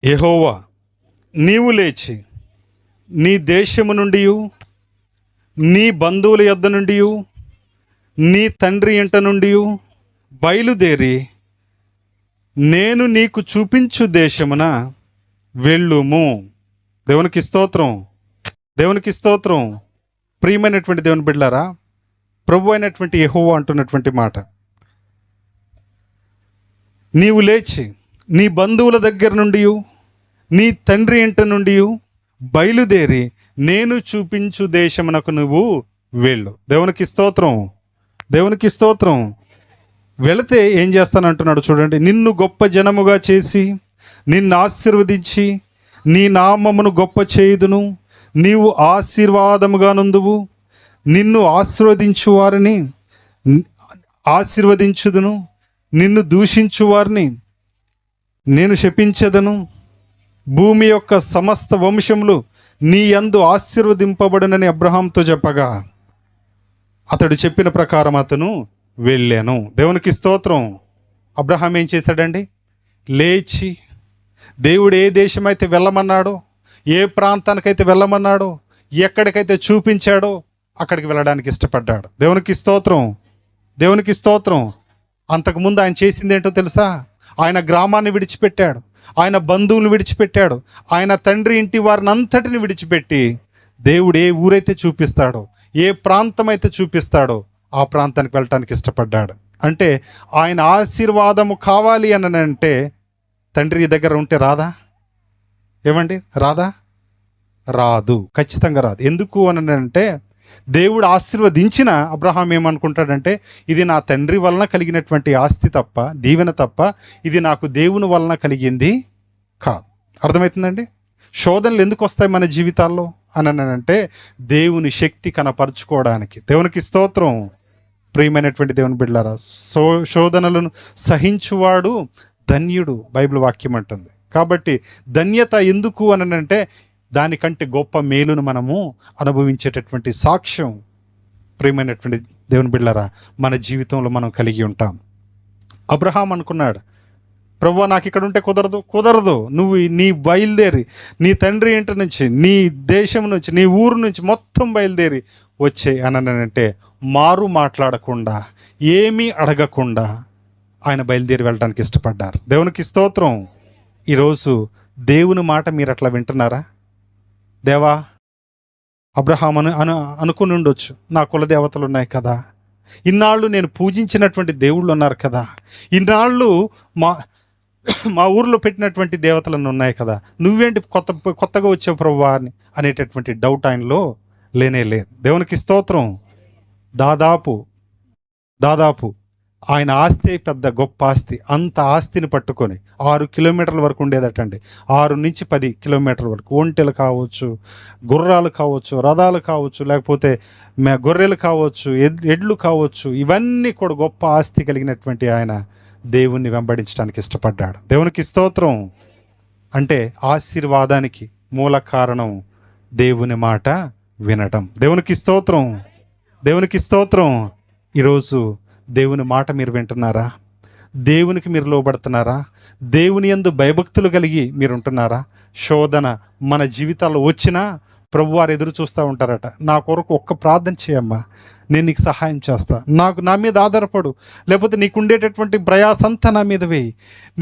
యెహోవా, నీవు లేచి నీ దేశము నుండి, నీ బంధువుల యొద్ద నుండి, నీ తండ్రి ఇంట నుండి బయలుదేరి నేను నీకు చూపించు దేశమున వెళ్ళుము. దేవునికి స్తోత్రం, దేవునికి స్తోత్రం. ప్రియమైనటువంటి దేవుని బిడ్డలారా, ప్రభు అయినటువంటి యెహోవా అంటున్నటువంటి మాట, నీవు లేచి నీ బంధువుల దగ్గర నుండి, నీ తండ్రి ఇంట నుండి బయలుదేరి నేను చూపించు దేశమునకు నువ్వు వెళ్ళు. దేవునికి స్తోత్రం, దేవునికి స్తోత్రం. వెళితే ఏం చేస్తానంటున్నాడు చూడండి. నిన్ను గొప్ప జనముగా చేసి నిన్ను ఆశీర్వదించి నీ నామమును గొప్ప చేయుదును, నీవు ఆశీర్వాదముగా నుందువు. నిన్ను ఆశీర్వదించు వారిని ఆశీర్వదించుదును, నిన్ను దూషించు వారిని నేను శపించెదను. భూమి యొక్క సమస్త వంశములు నీ యందు ఆశీర్వదింపబడునని అబ్రహాంతో చెప్పగా అతడు చెప్పిన ప్రకారం అతను వెళ్ళాను. దేవునికి స్తోత్రం. అబ్రహాం ఏం చేశాడండి? లేచి దేవుడు ఏ దేశమైతే వెళ్ళమన్నాడో, ఏ ప్రాంతానికైతే వెళ్ళమన్నాడో, ఎక్కడికైతే చూపించాడో అక్కడికి వెళ్ళడానికి ఇష్టపడ్డాడు. దేవునికి స్తోత్రం, దేవునికి స్తోత్రం. అంతకుముందు ఆయన చేసింది ఏంటో తెలుసా? ఆయన గ్రామాన్ని విడిచిపెట్టాడు, ఆయన బంధువులు విడిచిపెట్టాడు, ఆయన తండ్రి ఇంటి వారిని అంతటిని విడిచిపెట్టి దేవుడు ఏ ఊరైతే చూపిస్తాడో, ఏ ప్రాంతం అయితే చూపిస్తాడో ఆ ప్రాంతానికి వెళ్ళటానికి ఇష్టపడ్డాడు. అంటే ఆయన ఆశీర్వాదము కావాలి అని అంటే తండ్రి దగ్గర ఉంటే రాదా? ఏమండి, రాదా? రాదు, ఖచ్చితంగా రాదు. ఎందుకు అని అంటే దేవుడు ఆశీర్వదించిన అబ్రహాం ఏమనుకుంటాడంటే ఇది నా తండ్రి వలన కలిగినటువంటి ఆస్తి తప్ప, దీవెన తప్ప, ఇది నాకు దేవుని వలన కలిగింది కాదు. అర్థమవుతుందండి? శోధనలు ఎందుకు వస్తాయి మన జీవితాల్లో అని అంటే దేవుని శక్తి కనపరుచుకోవడానికి. దేవునికి స్తోత్రం. ప్రియమైనటువంటి దేవుని బిడ్డలారా, శోధనలను సహించువాడు ధన్యుడు, బైబిల్ వాక్యం అంటుంది. కాబట్టి ధన్యత ఎందుకు అని అంటే దానికంటే గొప్ప మేలును మనము అనుభవించేటటువంటి సాక్ష్యం ప్రియమైనటువంటి దేవుని బిడ్డలారా మన జీవితంలో మనం కలిగి ఉంటాం. అబ్రహాం అనుకున్నాడు, ప్రభువా నాకు ఇక్కడ ఉంటే కుదరదు, నువ్వు నీ బయలుదేరి నీ తండ్రి ఇంటి నుంచి, నీ దేశం నుంచి, నీ ఊరు నుంచి మొత్తం బయలుదేరి వచ్చే అంటే మారు మాట్లాడకుండా, ఏమీ అడగకుండా ఆయన బయలుదేరి వెళ్ళడానికి ఇష్టపడ్డారు. దేవునికి స్తోత్రం. ఈరోజు దేవుని మాట మీరు అట్లా వింటున్నారా? దేవా, అబ్రహాం అనుకుని ఉండొచ్చు, నా కుల దేవతలు ఉన్నాయి కదా, ఇన్నాళ్ళు నేను పూజించినటువంటి దేవుళ్ళు ఉన్నారు కదా, ఇన్నాళ్ళు మా ఊర్లో పెట్టినటువంటి దేవతలను ఉన్నాయి కదా, నువ్వేంటి కొత్తగా వచ్చావు ప్రభువా అనేటటువంటి డౌట్ ఆయనలో లేనే లేదు. దేవునికి స్తోత్రం. దాదాపు ఆయన ఆస్తి పెద్ద గొప్ప ఆస్తి. అంత ఆస్తిని పట్టుకొని 6 కిలోమీటర్ల వరకు ఉండేదటండి. 6 నుంచి 10 కిలోమీటర్ల వరకు ఒంటెలు కావచ్చు, గుర్రాలు కావచ్చు, రథాలు కావచ్చు, లేకపోతే గొర్రెలు కావచ్చు, ఎడ్లు కావచ్చు, ఇవన్నీ కూడా గొప్ప ఆస్తి కలిగినటువంటి ఆయన దేవుణ్ణి వెంబడించడానికి ఇష్టపడ్డాడు. దేవునికి స్తోత్రం. అంటే ఆశీర్వాదానికి మూల కారణం దేవుని మాట వినటం. దేవునికి స్తోత్రం, దేవునికి స్తోత్రం. ఈరోజు దేవుని మాట మీరు వింటున్నారా? దేవునికి మీరు లోబడుతున్నారా? దేవుని యందు భయభక్తులు కలిగి మీరు ఉంటున్నారా? శోధన మన జీవితాల్లో వచ్చినా ప్రభువారు ఎదురు చూస్తూ ఉంటారట. నా కొరకు ఒక్క ప్రార్థన చేయమ్మా, నేను నీకు సహాయం చేస్తా, నా మీద ఆధారపడు, లేకపోతే నీకుండేటటువంటి ప్రయాసంతా నా మీద వేయి,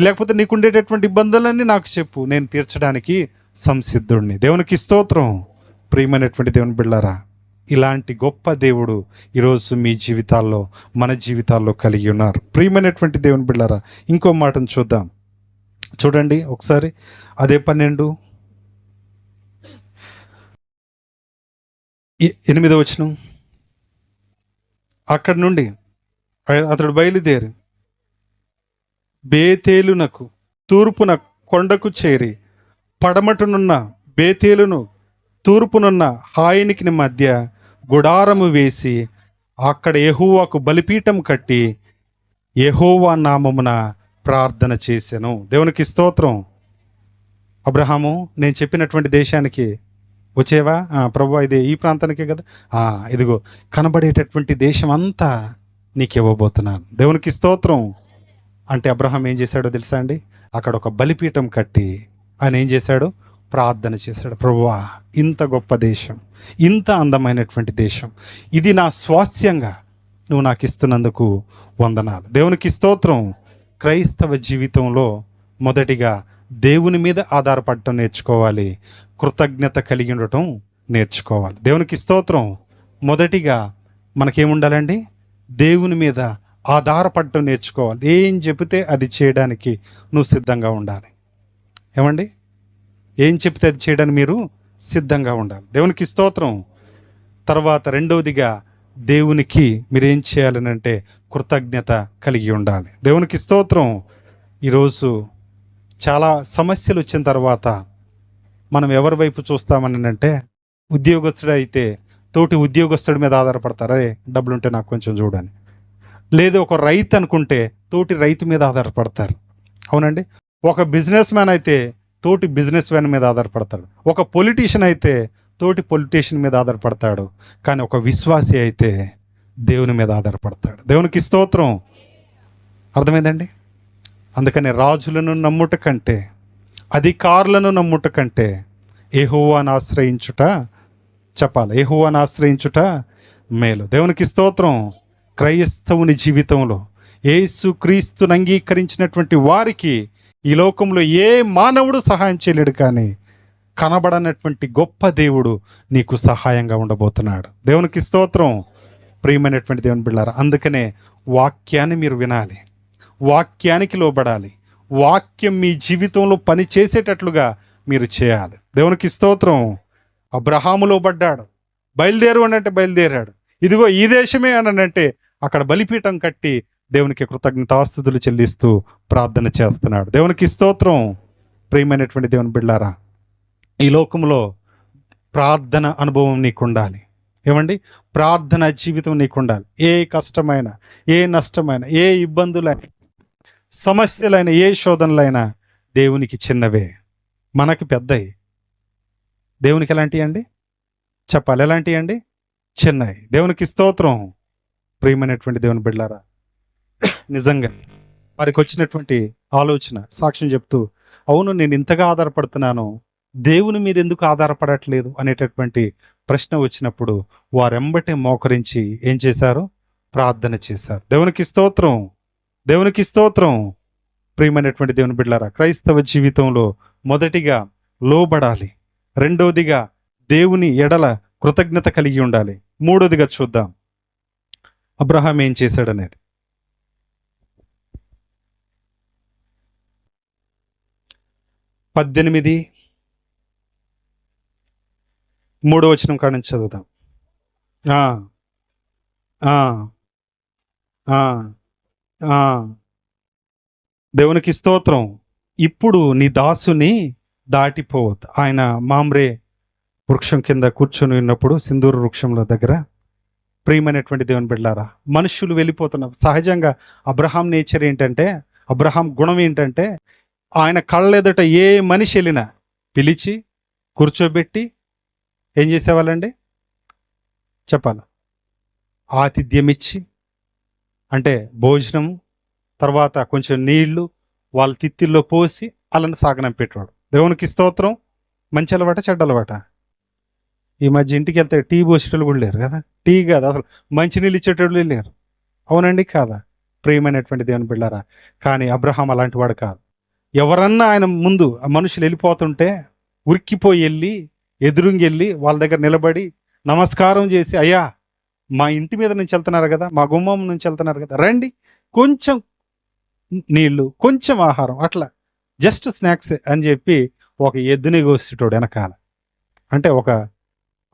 లేకపోతే నీకుండేటటువంటి ఇబ్బందులన్నీ నాకు చెప్పు, నేను తీర్చడానికి సంసిద్ధుడిని. దేవునికి స్తోత్రం. ప్రియమైనటువంటి దేవుని బిడ్డలారా, ఇలాంటి గొప్ప దేవుడు ఈరోజు మీ జీవితాల్లో, మన జీవితాల్లో కలిగి ఉన్నారు. ప్రియమైనటువంటి దేవుని బిడ్డలారా, ఇంకో మాటను చూద్దాం. చూడండి ఒకసారి, అదే 12:8 వచనం. అక్కడి నుండి అతడు బయలుదేరి బేతేలునకు తూర్పున కొండకు చేరి పడమటనున్న బేతేలును తూర్పునున్న హాయినికి మధ్య గుడారము వేసి అక్కడ యెహోవాకు బలిపీఠం కట్టి యెహోవా నామమున ప్రార్థన చేసెను. దేవునికి స్తోత్రం. అబ్రహాము, నేను చెప్పినటువంటి దేశానికి వచ్చేవా? ప్రభువా, ఇదే ఈ ప్రాంతానికే కదా, ఇదిగో కనబడేటటువంటి దేశం అంతా నీకు ఇవ్వబోతున్నాను. దేవునికి స్తోత్రం. అంటే అబ్రహాం ఏం చేశాడో తెలుసా అండి? అక్కడ ఒక బలిపీఠం కట్టి ఆయన ఏం చేశాడు? ప్రార్థన చేశాడు. ప్రభువా, ఇంత గొప్ప దేశం, ఇంత అందమైనటువంటి దేశం, ఇది నా స్వాస్యంగా నువ్వు నాకు ఇస్తున్నందుకు వందనాలు. దేవునికి స్తోత్రం. క్రైస్తవ జీవితంలో మొదటిగా దేవుని మీద ఆధారపడటం నేర్చుకోవాలి, కృతజ్ఞత కలిగి ఉండటం నేర్చుకోవాలి. దేవునికి స్తోత్రం. మొదటిగా మనకేముండాలండి? దేవుని మీద ఆధారపడటం నేర్చుకోవాలి. ఏం చెబితే అది చేయడానికి నువ్వు సిద్ధంగా ఉండాలి. ఏమండి? ఏం చెప్తే అది చేయడానికి మీరు సిద్ధంగా ఉండాలి. దేవునికి స్తోత్రం. తర్వాత రెండవదిగా దేవునికి మీరు ఏం చేయాలని అంటే కృతజ్ఞత కలిగి ఉండాలి. దేవునికి స్తోత్రం. ఈరోజు చాలా సమస్యలు వచ్చిన తర్వాత మనం ఎవరి వైపు చూస్తామని అంటే, ఉద్యోగస్తుడు అయితే తోటి ఉద్యోగస్తుడి మీద ఆధారపడతారు. అరే డబ్బులు ఉంటే నాకు కొంచెం చూడని. లేదు ఒక రైతు అనుకుంటే తోటి రైతు మీద ఆధారపడతారు. అవునండి. ఒక బిజినెస్ మ్యాన్ అయితే తోటి బిజినెస్ మ్యాన్ మీద ఆధారపడతాడు. ఒక పొలిటీషియన్ అయితే తోటి పొలిటీషియన్ మీద ఆధారపడతాడు. కానీ ఒక విశ్వాసి అయితే దేవుని మీద ఆధారపడతాడు. దేవునికి స్తోత్రం. అర్థమైందండి? అందుకని రాజులను నమ్ముట కంటే, అధికారులను నమ్ముట కంటే యెహోవాను ఆశ్రయించుట, చెప్పాలి, యెహోవాను ఆశ్రయించుట మేలు. దేవునికి స్తోత్రం. క్రైస్తవుని జీవితంలో యేసుక్రీస్తును అంగీకరించినటువంటి వారికి ఈ లోకంలో ఏ మానవుడు సహాయం చేయలేడు, కానీ కనబడనటువంటి గొప్ప దేవుడు నీకు సహాయంగా ఉండబోతున్నాడు. దేవునికి స్తోత్రం. ప్రియమైనటువంటి దేవుని బిడ్డలారా, అందుకనే వాక్యాన్ని మీరు వినాలి, వాక్యానికి లోబడాలి, వాక్యం మీ జీవితంలో పని చేసేటట్లుగా మీరు చేయాలి. దేవునికి స్తోత్రం. అబ్రహాము లోబడ్డాడు. బయలుదేరు అని అంటే బయలుదేరాడు. ఇదిగో ఈ దేశమే అని అంటే అక్కడ బలిపీఠం కట్టి దేవునికి కృతజ్ఞతాస్తుతులు చెల్లిస్తూ ప్రార్థన చేస్తున్నాడు. దేవునికి స్తోత్రం. ప్రియమైనటువంటి దేవుని బిడ్డలారా, ఈ లోకంలో ప్రార్థన అనుభవం నీకు ఉండాలి. ఏమండి? ప్రార్థన జీవితం నీకు ఉండాలి. ఏ కష్టమైన, ఏ నష్టమైన, ఏ ఇబ్బందులైన, సమస్యలైన, ఏ శోధనలైనా దేవునికి చిన్నవే, మనకి పెద్దవి. దేవునికి ఎలాంటివి అండి? చెప్పాలి, ఎలాంటివి అండి? చిన్నవి. దేవునికి స్తోత్రం. ప్రియమైనటువంటి దేవుని బిడ్డలారా, నిజంగా వారికి వచ్చినటువంటి ఆలోచన, సాక్ష్యం చెప్తూ, అవును నేను ఇంతగా ఆధారపడుతున్నాను, దేవుని మీద ఎందుకు ఆధారపడట్లేదు అనేటటువంటి ప్రశ్న వచ్చినప్పుడు వారెంబటే మోకరించి ఏం చేశారు? ప్రార్థన చేశారు. దేవునికి స్తోత్రం. దేవునికి స్తోత్రం. ప్రియమైనటువంటి దేవుని బిడ్డలారా, క్రైస్తవ జీవితంలో మొదటిగా లోబడాలి, రెండవదిగా దేవుని ఎడల కృతజ్ఞత కలిగి ఉండాలి, మూడోదిగా చూద్దాం అబ్రహాం ఏం చేశాడనేది. 18:3 కాడ నుంచి చదువుదాం. దేవునికి స్తోత్రం. ఇప్పుడు నీ దాసుని దాటిపోవద్దు. ఆయన మామ్రే వృక్షం కింద కూర్చొని ఉన్నప్పుడు, సింధూర వృక్షంలో దగ్గర, ప్రియమైనటువంటి దేవుని బిడ్డలారా, మనుషులు వెళ్ళిపోతున్నారు. సహజంగా అబ్రహాం నేచర్ ఏంటంటే, అబ్రహాం గుణం ఏంటంటే, ఆయన కళ్ళెదుట ఏ మనిషి వెళ్ళినా పిలిచి కూర్చోబెట్టి ఏం చేసేవాళ్ళండి? చెప్పాలి, ఆతిథ్యం ఇచ్చి, అంటే భోజనం, తర్వాత కొంచెం నీళ్లు వాళ్ళ తిత్తిల్లో పోసి వాళ్ళని సాగనంపేటవాడు. దేవునికి స్తోత్రం. మంచి అలవాట, చెడ్డ అలవాట? ఈ మధ్య ఇంటికి వెళ్తే టీ పోసేటోళ్ళు కూడా లేరు కదా. టీ కాదు, అసలు మంచినీళ్ళు ఇచ్చేటోళ్ళు లేరు. అవునండి కాదా? ప్రియమైనటువంటి దేవుని బిడ్డారా, కానీ అబ్రహాం అలాంటి వాడు కాదు. ఎవరన్నా ఆయన ముందు ఆ మనుషులు వెళ్ళిపోతుంటే ఉరిక్కిపోయి వెళ్ళి, ఎదురుంగెళ్ళి వాళ్ళ దగ్గర నిలబడి నమస్కారం చేసి, అయ్యా మా ఇంటి మీద నుంచి వెళ్తున్నారు కదా, మా గుమ్మం నుంచి వెళ్తున్నారు కదా, రండి, కొంచెం నీళ్లు, కొంచెం ఆహారం, అట్లా జస్ట్ స్నాక్స్ అని చెప్పి ఒక ఎద్దుని కోసేటోడు వెనకాల. అంటే ఒక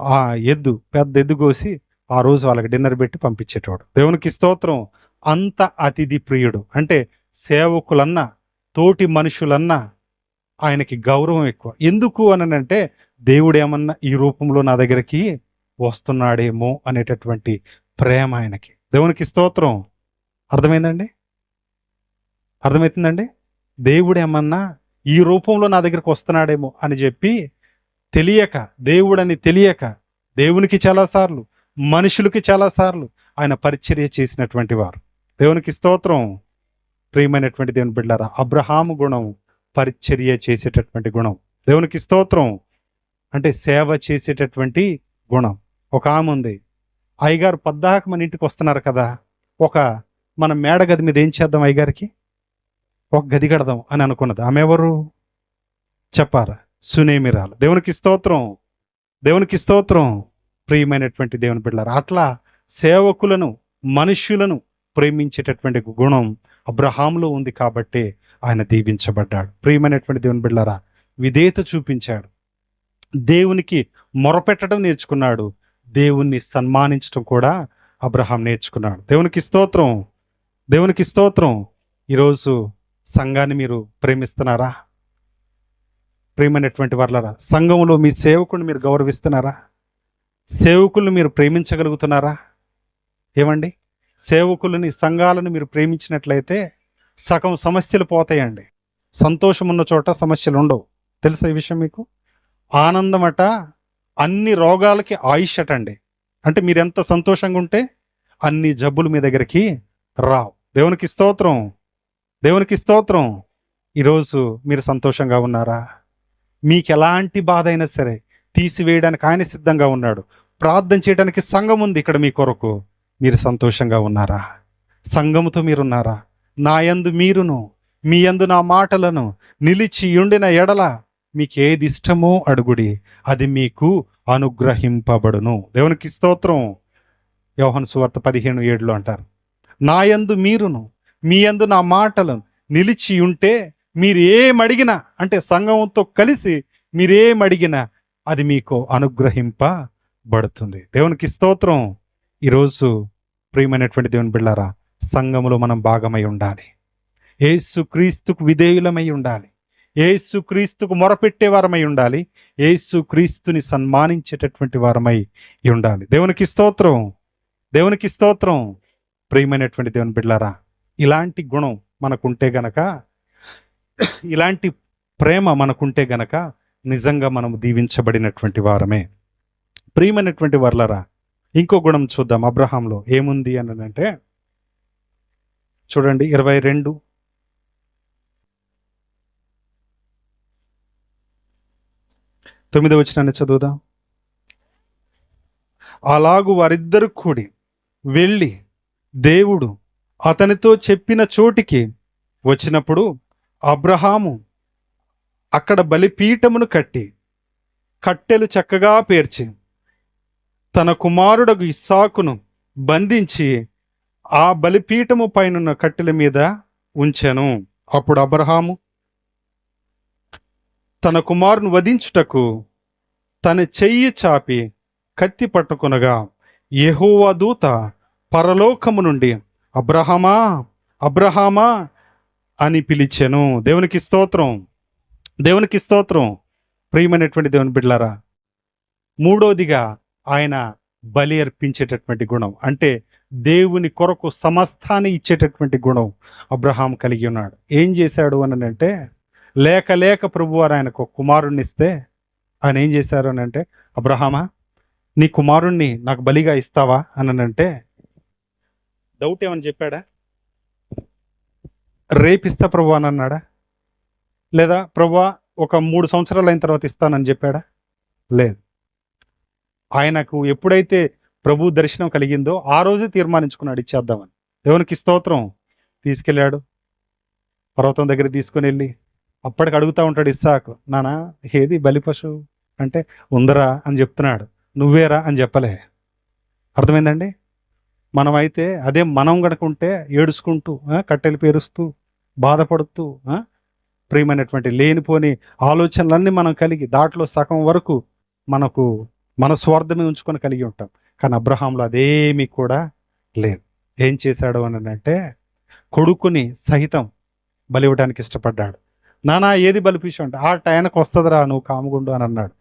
ఆ ఎద్దు, పెద్ద ఎద్దు కోసి ఆ రోజు వాళ్ళకి డిన్నర్ పెట్టి పంపించేటోడు. దేవునికి స్తోత్రం. అంత అతిథి ప్రియుడు. అంటే సేవకులన్నా, తోటి మనుషులన్నా ఆయనకి గౌరవం ఎక్కువ. ఎందుకు అనంటే, దేవుడు ఏమన్నా ఈ రూపంలో నా దగ్గరికి వస్తున్నాడేమో అనేటటువంటి ప్రేమ ఆయనకి. దేవునికి స్తోత్రం. అర్థమైందండి? అర్థమవుతుందండి? దేవుడు ఏమన్నా ఈ రూపంలో నా దగ్గరికి వస్తున్నాడేమో అని చెప్పి తెలియక, దేవుడని తెలియక, దేవునికి చాలాసార్లు, మనుషులకి చాలాసార్లు ఆయన పరిచర్య చేసినటువంటి వారు. దేవునికి స్తోత్రం. ప్రియమైనటువంటి దేవుని బిడ్డలారా, అబ్రహాము గుణం పరిచర్య చేసేటటువంటి గుణం. దేవునికి స్తోత్రం. అంటే సేవ చేసేటటువంటి గుణం. ఒక ఆమె ఉంది, అయ్యగారు పద్దాక మన ఇంటికి వస్తున్నారు కదా, మన మేడ గది మీద ఏం చేద్దాం, అయ్యగారికి ఒక గది కడదాం అని అనుకున్నది. ఆమె ఎవరు చెప్పారా? సునేమిరాలు. దేవునికి స్తోత్రం, దేవునికి స్తోత్రం. ప్రియమైనటువంటి దేవుని బిడ్డలారా, అట్లా సేవకులను, మనుష్యులను ప్రేమించేటటువంటి గుణం అబ్రహాములో ఉంది కాబట్టి ఆయన దీవించబడ్డాడు. ప్రియమైనటువంటి దేవుని బిడ్డలారా, విధేయత చూపించాడు, దేవునికి మొరపెట్టడం నేర్చుకున్నాడు, దేవుణ్ణి సన్మానించడం కూడా అబ్రహాం నేర్చుకున్నాడు. దేవునికి స్తోత్రం, దేవునికి స్తోత్రం. ఈరోజు సంఘాన్ని మీరు ప్రేమిస్తున్నారా? ప్రియమైనటువంటి వాళ్ళరా, సంఘంలో మీ సేవకుని మీరు గౌరవిస్తున్నారా? సేవకులను మీరు ప్రేమించగలుగుతున్నారా? ఏమండి, సేవకులని, సంఘాలను మీరు ప్రేమించినట్లయితే సగం సమస్యలు పోతాయండి. సంతోషం ఉన్న చోట సమస్యలు ఉండవు. తెలుసా ఈ విషయం మీకు? ఆనందం అట అన్ని రోగాలకి ఆయుష్ అటండి. అంటే మీరు ఎంత సంతోషంగా ఉంటే అన్ని జబ్బులు మీ దగ్గరికి రావు. దేవునికి స్తోత్రం, దేవునికి స్తోత్రం. ఈరోజు మీరు సంతోషంగా ఉన్నారా? మీకు ఎలాంటి బాధ అయినా సరే తీసివేయడానికి ఆయన సిద్ధంగా ఉన్నాడు. ప్రార్థన చేయడానికి సంఘం ఉంది ఇక్కడ మీ కొరకు. మీరు సంతోషంగా ఉన్నారా? సంఘముతో మీరున్నారా? నా యందు మీరును, మీ యందు నా మాటలను నిలిచి ఉండిన ఎడల మీకు ఏది ఇష్టమో అడుగుడి, అది మీకు అనుగ్రహింపబడును. దేవునికి స్తోత్రం. యోహాను సువార్త 15:7 అంటారు, నా యందు మీరును, మీ యందు నా మాటలను నిలిచి ఉంటే మీరు ఏమడిగినా, అంటే సంఘంతో కలిసి మీరేమడిగినా అది మీకు అనుగ్రహింపబడుతుంది. దేవునికి స్తోత్రం. ఈరోజు ప్రియమైనటువంటి దేవుని బిడ్డలారా, సంఘములో మనం భాగమై ఉండాలి. యేసు క్రీస్తుకు విధేయులమై ఉండాలి. యేసు క్రీస్తుకు మొరపెట్టే వారమై ఉండాలి. యేసు క్రీస్తుని సన్మానించేటటువంటి వారమై ఉండాలి. దేవునికి స్తోత్రం, దేవునికి స్తోత్రం. ప్రియమైనటువంటి దేవుని బిడ్డలారా, ఇలాంటి గుణం మనకుంటే గనక, ఇలాంటి ప్రేమ మనకుంటే గనక నిజంగా మనం దీవించబడినటువంటి వారమే. ప్రియమైనటువంటి వర్లరా, ఇంకో గుణం చూద్దాం. అబ్రహాంలో ఏముంది అని అంటే చూడండి, 22:9 చదువుదాం. అలాగు వారిద్దరు కూడి వెళ్ళి దేవుడు అతనితో చెప్పిన చోటికి వచ్చినప్పుడు అబ్రహాము అక్కడ బలిపీఠమును కట్టి కట్టెలు చక్కగా పేర్చి తన కుమారుడగు ఇస్సాకును బంధించి ఆ బలిపీఠము పైనున్న కట్టెల మీద ఉంచెను. అప్పుడు అబ్రహాము తన కుమారుని వధించుటకు తన చెయ్యి చాపి కత్తి పట్టుకొనగా యెహోవా దూత పరలోకము నుండి అబ్రహామా, అబ్రహామా అని పిలిచెను. దేవునికి స్తోత్రం, దేవునికి స్తోత్రం. ప్రియమైనటువంటి దేవుని బిడ్డలారా, మూడోదిగా ఆయన బలి అర్పించేటటువంటి గుణం, అంటే దేవుని కొరకు సమస్తాన్ని ఇచ్చేటటువంటి గుణం అబ్రహాం కలిగి ఉన్నాడు. ఏం చేశాడు అని అంటే, లేక లేక ప్రభువారు ఆయనకు కుమారుణ్ణి ఇస్తే ఆయన ఏం చేశారు అని అంటే, అబ్రహామా నీ కుమారుణ్ణి నాకు బలిగా ఇస్తావా అని అంటే డౌట్ ఏమని చెప్పాడా? రేపిస్తా ప్రభు అని అన్నాడా? లేదా ప్రభువా ఒక 3 సంవత్సరాలు అయిన తర్వాత ఇస్తానని చెప్పాడా? లేదు. ఆయనకు ఎప్పుడైతే ప్రభు దర్శనం కలిగిందో ఆ రోజే తీర్మానించుకున్నాడు ఇచ్చేద్దామని. దేవునికి స్తోత్రం. తీసుకెళ్ళాడు, పర్వతం దగ్గర తీసుకుని వెళ్ళి అప్పటికి అడుగుతూ ఉంటాడు ఇస్సాకు, నానా ఏది బలి పశువు అంటే ఉందరా అని చెప్తున్నాడు, నువ్వేరా అని చెప్పలే. అర్థమైందండి? మనమైతే అదే మనం గడుకుంటే ఏడుచుకుంటూ కట్టెలు పేరుస్తూ బాధపడుతూ ప్రియమైనటువంటి లేనిపోని ఆలోచనలన్నీ మనం కలిగి దాంట్లో సగం వరకు మన స్వార్థమే ఉంచుకొని కలిగి ఉంటాం. కానీ అబ్రహాంలో అదేమీ కూడా లేదు. ఏం చేశాడు అని అంటే కొడుకుని సహితం బలి ఇవ్వడానికి ఇష్టపడ్డాడు. నానా ఏది బలిపీషం అంటే ఆ టైంకి వస్తుందిరా నువ్వు కాముగుండు అని అన్నాడు.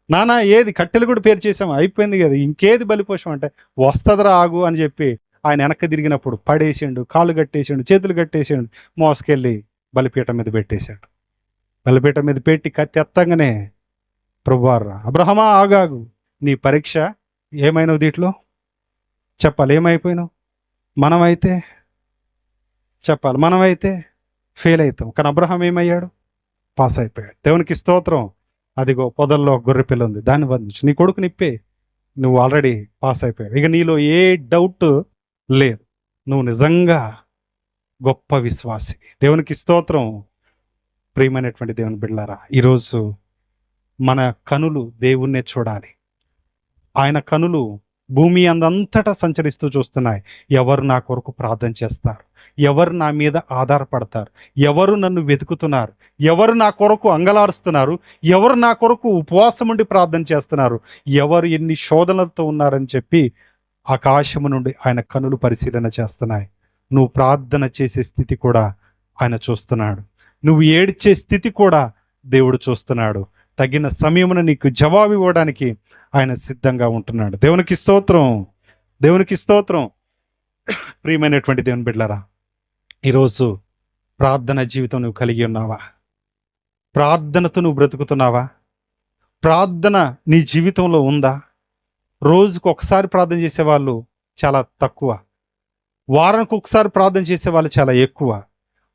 నానా ఏది కట్టెలు కూడా పేరు చేసాము అయిపోయింది కదా, ఇంకేది బలిపోషం అంటే వస్తుందిరా ఆగు అని చెప్పి ఆయన వెనక్కి తిరిగినప్పుడు పడేసిండు, కాళ్ళు కట్టేసిండు, చేతులు కట్టేసిండు, మోసుకెళ్ళి బలిపీఠం మీద పెట్టేశాడు. బలిపీఠం మీద పెట్టి కత్తి ఎత్తంగానే ప్రభువారు అబ్రహమా ఆగాగు, నీ పరీక్ష ఏమైనావు దీంట్లో చెప్పాలి, ఏమైపోయినావు. మనమైతే చెప్పాలి, మనమైతే ఫెయిల్ అవుతాం. కానీ అబ్రహాం ఏమయ్యాడు? పాస్ అయిపోయాడు. దేవునికి స్తోత్రం. అదిగో పొదల్లో గొర్రె పిల్ల ఉంది, దాన్ని బంధించు, నీ కొడుకు నిప్పే, నువ్వు ఆల్రెడీ పాస్ అయిపోయావు. ఇక నీలో ఏ డౌట్ లేదు, నువ్వు నిజంగా గొప్ప విశ్వాసి. దేవునికి స్తోత్రం. ప్రియమైనటువంటి దేవుని బిడ్డలారా, ఈరోజు మన కనులు దేవుణ్ణే చూడాలి. ఆయన కనులు భూమి అందంతటా సంచరిస్తూ చూస్తున్నాయి. ఎవరు నా కొరకు ప్రార్థన చేస్తారు, ఎవరు నా మీద ఆధారపడతారు, ఎవరు నన్ను వెతుకుతున్నారు, ఎవరు నా కొరకు అంగలారుస్తున్నారు, ఎవరు నా కొరకు ఉపవాసం ఉండి ప్రార్థన చేస్తున్నారు, ఎవరు ఎన్ని శోధనలతో ఉన్నారని చెప్పి ఆకాశము నుండి ఆయన కనులు పరిశీలన చేస్తున్నాయి. నువ్వు ప్రార్థన చేసే స్థితి కూడా ఆయన చూస్తున్నాడు. నువ్వు ఏడ్చే స్థితి కూడా దేవుడు చూస్తున్నాడు. తగిన సమయమున నీకు జవాబు ఇవ్వడానికి ఆయన సిద్ధంగా ఉంటున్నాడు. దేవునికి స్తోత్రం. దేవునికి స్తోత్రం. ప్రియమైనటువంటి దేవుని బిడ్డలారా, ఈరోజు ప్రార్థన జీవితం నువ్వు కలిగి ఉన్నావా? ప్రార్థనతో నువ్వు బ్రతుకుతున్నావా? ప్రార్థన నీ జీవితంలో ఉందా? రోజుకు ఒకసారి ప్రార్థన చేసేవాళ్ళు చాలా తక్కువ, వారానికి ఒకసారి ప్రార్థన చేసేవాళ్ళు చాలా ఎక్కువ,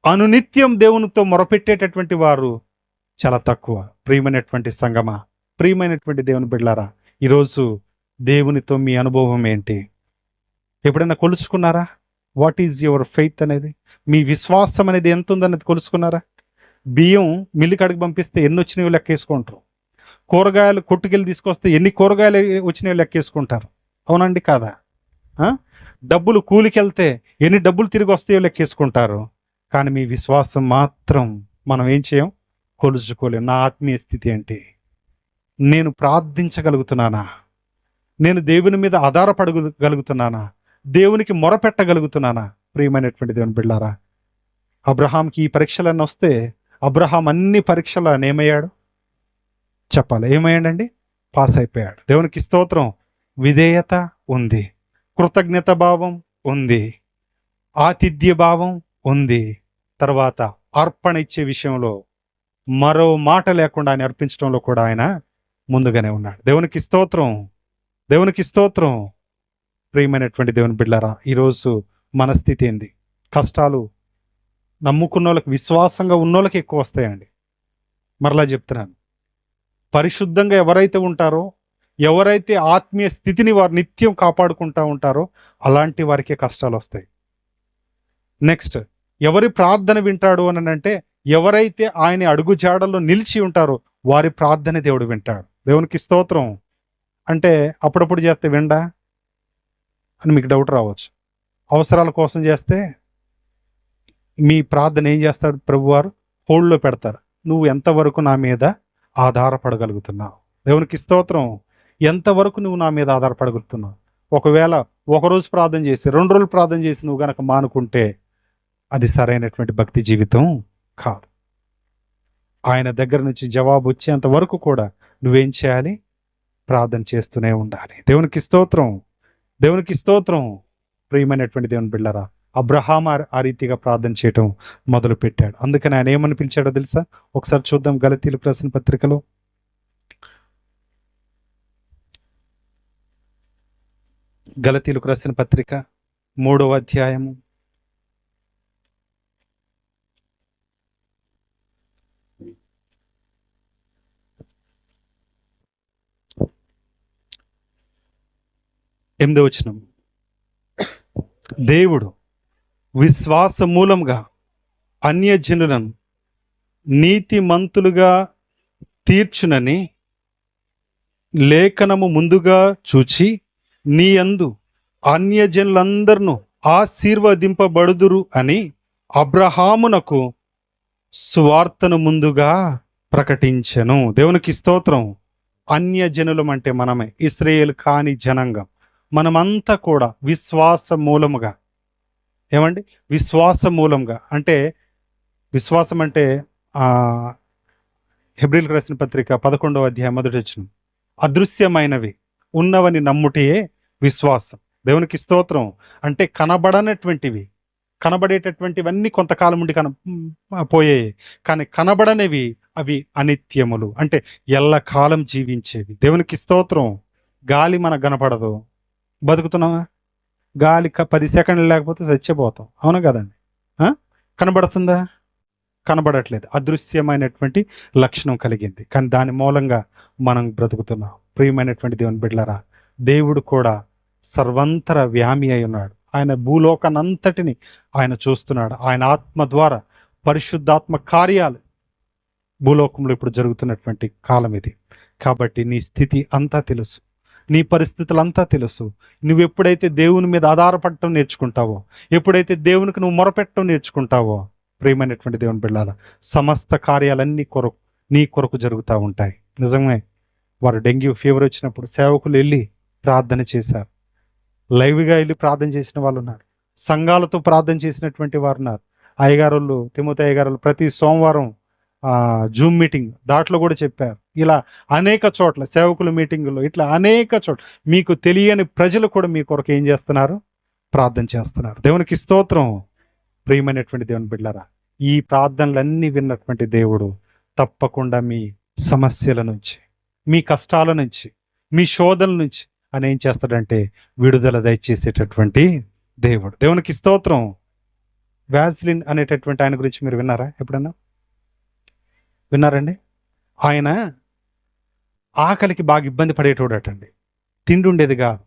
అనునిత్యం దేవునితో మొరపెట్టేటటువంటి వారు చాలా తక్కువ. ప్రియమైనటువంటి సంగమా, ప్రియమైనటువంటి దేవుని బిడ్డలారా, ఈరోజు దేవునితో మీ అనుభవం ఏంటి? ఎప్పుడైనా కొలుచుకున్నారా? వాట్ ఈజ్ యువర్ ఫెయిత్ అనేది, మీ విశ్వాసం అనేది ఎంత ఉందనేది కొలుచుకున్నారా? బియ్యం మిల్లు కాడికి పంపిస్తే ఎన్ని వచ్చినాయో లెక్కేసుకుంటారు. కూరగాయలు కొట్టుకెళ్ళి తీసుకొస్తే ఎన్ని కూరగాయలు వచ్చినాయో లెక్కేసుకుంటారు. అవునండి కాదా? డబ్బులు కూలికి వెళ్తే ఎన్ని డబ్బులు తిరిగి వస్తాయో లెక్కేసుకుంటారు. కానీ మీ విశ్వాసం మాత్రం మనం ఏం చేయం? కొలుచుకోలేం. నా ఆత్మీయ స్థితి ఏంటి? నేను ప్రార్థించగలుగుతున్నానా? నేను దేవుని మీద ఆధారపడగలుగుతున్నానా? దేవునికి మొరపెట్టగలుగుతున్నానా? ప్రియమైనటువంటి దేవుని బిడ్డలారా, అబ్రహాంకి ఈ పరీక్షలన్నీ వస్తే అబ్రహాం అన్ని పరీక్షలను ఏమయ్యాడు చెప్పాలి? ఏమయ్యాడండి? పాస్ అయిపోయాడు. దేవునికి స్తోత్రం. విధేయత ఉంది, కృతజ్ఞత భావం ఉంది, ఆతిథ్య భావం ఉంది. తర్వాత అర్పణ ఇచ్చే విషయంలో మరో మాట లేకుండా ఆయన అర్పించడంలో కూడా ఆయన ముందుగానే ఉన్నాడు. దేవునికి స్తోత్రం. దేవునికి స్తోత్రం. ప్రియమైనటువంటి దేవుని బిడ్డలారా, ఈరోజు మన స్థితి ఏంది? కష్టాలు నమ్ముకున్న వాళ్ళకి, విశ్వాసంగా ఉన్నోళ్ళకి ఎక్కువ వస్తాయండి. మరలా చెప్తున్నాను, పరిశుద్ధంగా ఎవరైతే ఉంటారో, ఎవరైతే ఆత్మీయ స్థితిని వారు నిత్యం కాపాడుకుంటూ ఉంటారో అలాంటి వారికే కష్టాలు వస్తాయి. నెక్స్ట్, ఎవరి ప్రార్థన వింటాడు అని అంటే, ఎవరైతే ఆయన అడుగు జాడల్లో నిలిచి ఉంటారో వారి ప్రార్థన దేవుడు వింటాడు. దేవునికి స్తోత్రం. అంటే అప్పుడప్పుడు చేస్తే విండా అని మీకు డౌట్ రావచ్చు. అవసరాల కోసం చేస్తే మీ ప్రార్థన ఏం చేస్తాడు ప్రభువారు? హోల్డ్లో పెడతారు. నువ్వు ఎంతవరకు నా మీద ఆధారపడగలుగుతున్నావు? దేవునికి స్తోత్రం. ఎంతవరకు నువ్వు నా మీద ఆధారపడగలుగుతున్నావు? ఒకవేళ ఒకరోజు ప్రార్థన చేసి 2 రోజులు ప్రార్థన చేసి నువ్వు గనక మానుకుంటే అది సరైనటువంటి భక్తి జీవితం కాదు. ఆయన దగ్గర నుంచి జవాబు వచ్చేంత వరకు కూడా నువ్వేం చేయాలి? ప్రార్థన చేస్తూనే ఉండాలి. దేవునికి స్తోత్రం. దేవునికి స్తోత్రం. ప్రియమైనటువంటి దేవుని బిడ్డలారా, అబ్రహాం ఆ రీతిగా ప్రార్థన చేయటం మొదలు పెట్టాడు. అందుకని ఆయన ఏమని పిలిచాడో తెలుసా? ఒకసారి చూద్దాం. గలతీయులకు రాసిన పత్రికలో గలతీయులకు రాసిన పత్రిక 3వ అధ్యాయము 8వ వచనం. దేవుడు విశ్వాస మూలంగా అన్యజనులను నీతిమంతులుగా తీర్చునని లేఖనము ముందుగా చూచి నీ యందు అన్యజనులందరూ ఆశీర్వదింపబడుదురు అని అబ్రహామునకు సువార్తను ముందుగా ప్రకటించెను. దేవునికి స్తోత్రం. అన్యజనులం అంటే మనమే, ఇశ్రాయేలు కాని జనాంగం. మనమంతా కూడా విశ్వాస మూలముగా, ఏమండి? విశ్వాస మూలంగా అంటే, విశ్వాసం అంటే హెబ్రీయులకు రాసిన పత్రిక 11వ అధ్యాయం 1వ వచనం, అదృశ్యమైనవి ఉన్నవని నమ్ముటయే విశ్వాసం. దేవునికి స్తోత్రం. అంటే కనబడనటువంటివి, కనబడేటటువంటివన్నీ కొంతకాలం ఉండి పోయాయి, కానీ కనబడనివి అవి అనిత్యములు, అంటే ఎల్లకాలం జీవించేవి. దేవునికి స్తోత్రం. గాలి మనకు కనపడదు, బతుకుతున్నావా? గాలి 10 సెకండ్లు లేకపోతే చచ్చిపోతాం. అవునా కదండి? కనబడుతుందా? కనబడట్లేదు, అదృశ్యమైనటువంటి లక్షణం కలిగింది. కానీ దాని మూలంగా మనం బ్రతుకుతున్నాం. ప్రియమైనటువంటి దేవుని బిడ్డలారా, దేవుడు కూడా సర్వంతర వ్యామి అయి ఉన్నాడు. ఆయన భూలోకానంతటిని ఆయన చూస్తున్నాడు. ఆయన ఆత్మ ద్వారా పరిశుద్ధాత్మ కార్యాలు భూలోకంలో ఇప్పుడు జరుగుతున్నటువంటి కాలం ఇది. కాబట్టి నీ స్థితి అంతా తెలుసు, నీ పరిస్థితులంతా తెలుసు. నువ్వు ఎప్పుడైతే దేవుని మీద ఆధారపడటం నేర్చుకుంటావో, ఎప్పుడైతే దేవునికి నువ్వు మొరపెట్టడం నేర్చుకుంటావో, ప్రియమైనటువంటి దేవుని బిడ్డలారా, సమస్త కార్యాలన్నీ నీ కొరకు జరుగుతూ ఉంటాయి. నిజమే, వారు డెంగ్యూ ఫీవర్ వచ్చినప్పుడు సేవకులు వెళ్ళి ప్రార్థన చేశారు. లైవ్గా వెళ్ళి ప్రార్థన చేసిన వాళ్ళు ఉన్నారు. సంఘాలతో ప్రార్థన చేసినటువంటి వారు ఉన్నారు. అయ్యగారులు, తిమోతి అయ్యగారులు ప్రతి సోమవారం జూమ్ మీటింగ్ దాంట్లో కూడా చెప్పారు. ఇలా అనేక చోట్ల సేవకుల మీటింగుల్లో, ఇట్లా అనేక చోట్ల మీకు తెలియని ప్రజలు కూడా మీ కొరకు ఏం చేస్తున్నారు? ప్రార్థన చేస్తున్నారు. దేవునికి స్తోత్రం. ప్రియమైనటువంటి దేవుని బిడ్డలారా, ఈ ప్రార్థనలన్నీ విన్నటువంటి దేవుడు తప్పకుండా మీ సమస్యల నుంచి, మీ కష్టాల నుంచి, మీ శోధనల నుంచి ఆయన ఏం చేస్తాడంటే విడుదల దయచేసేటటువంటి దేవుడు. దేవునికి స్తోత్రం. వ్యాజ్లిన్ అనేటటువంటి ఆయన గురించి మీరు విన్నారా? ఎప్పుడన్నా విన్నారండి? ఆయన ఆకలికి బాగా ఇబ్బంది పడేటోడటండి. తిండి ఉండేది కాదు.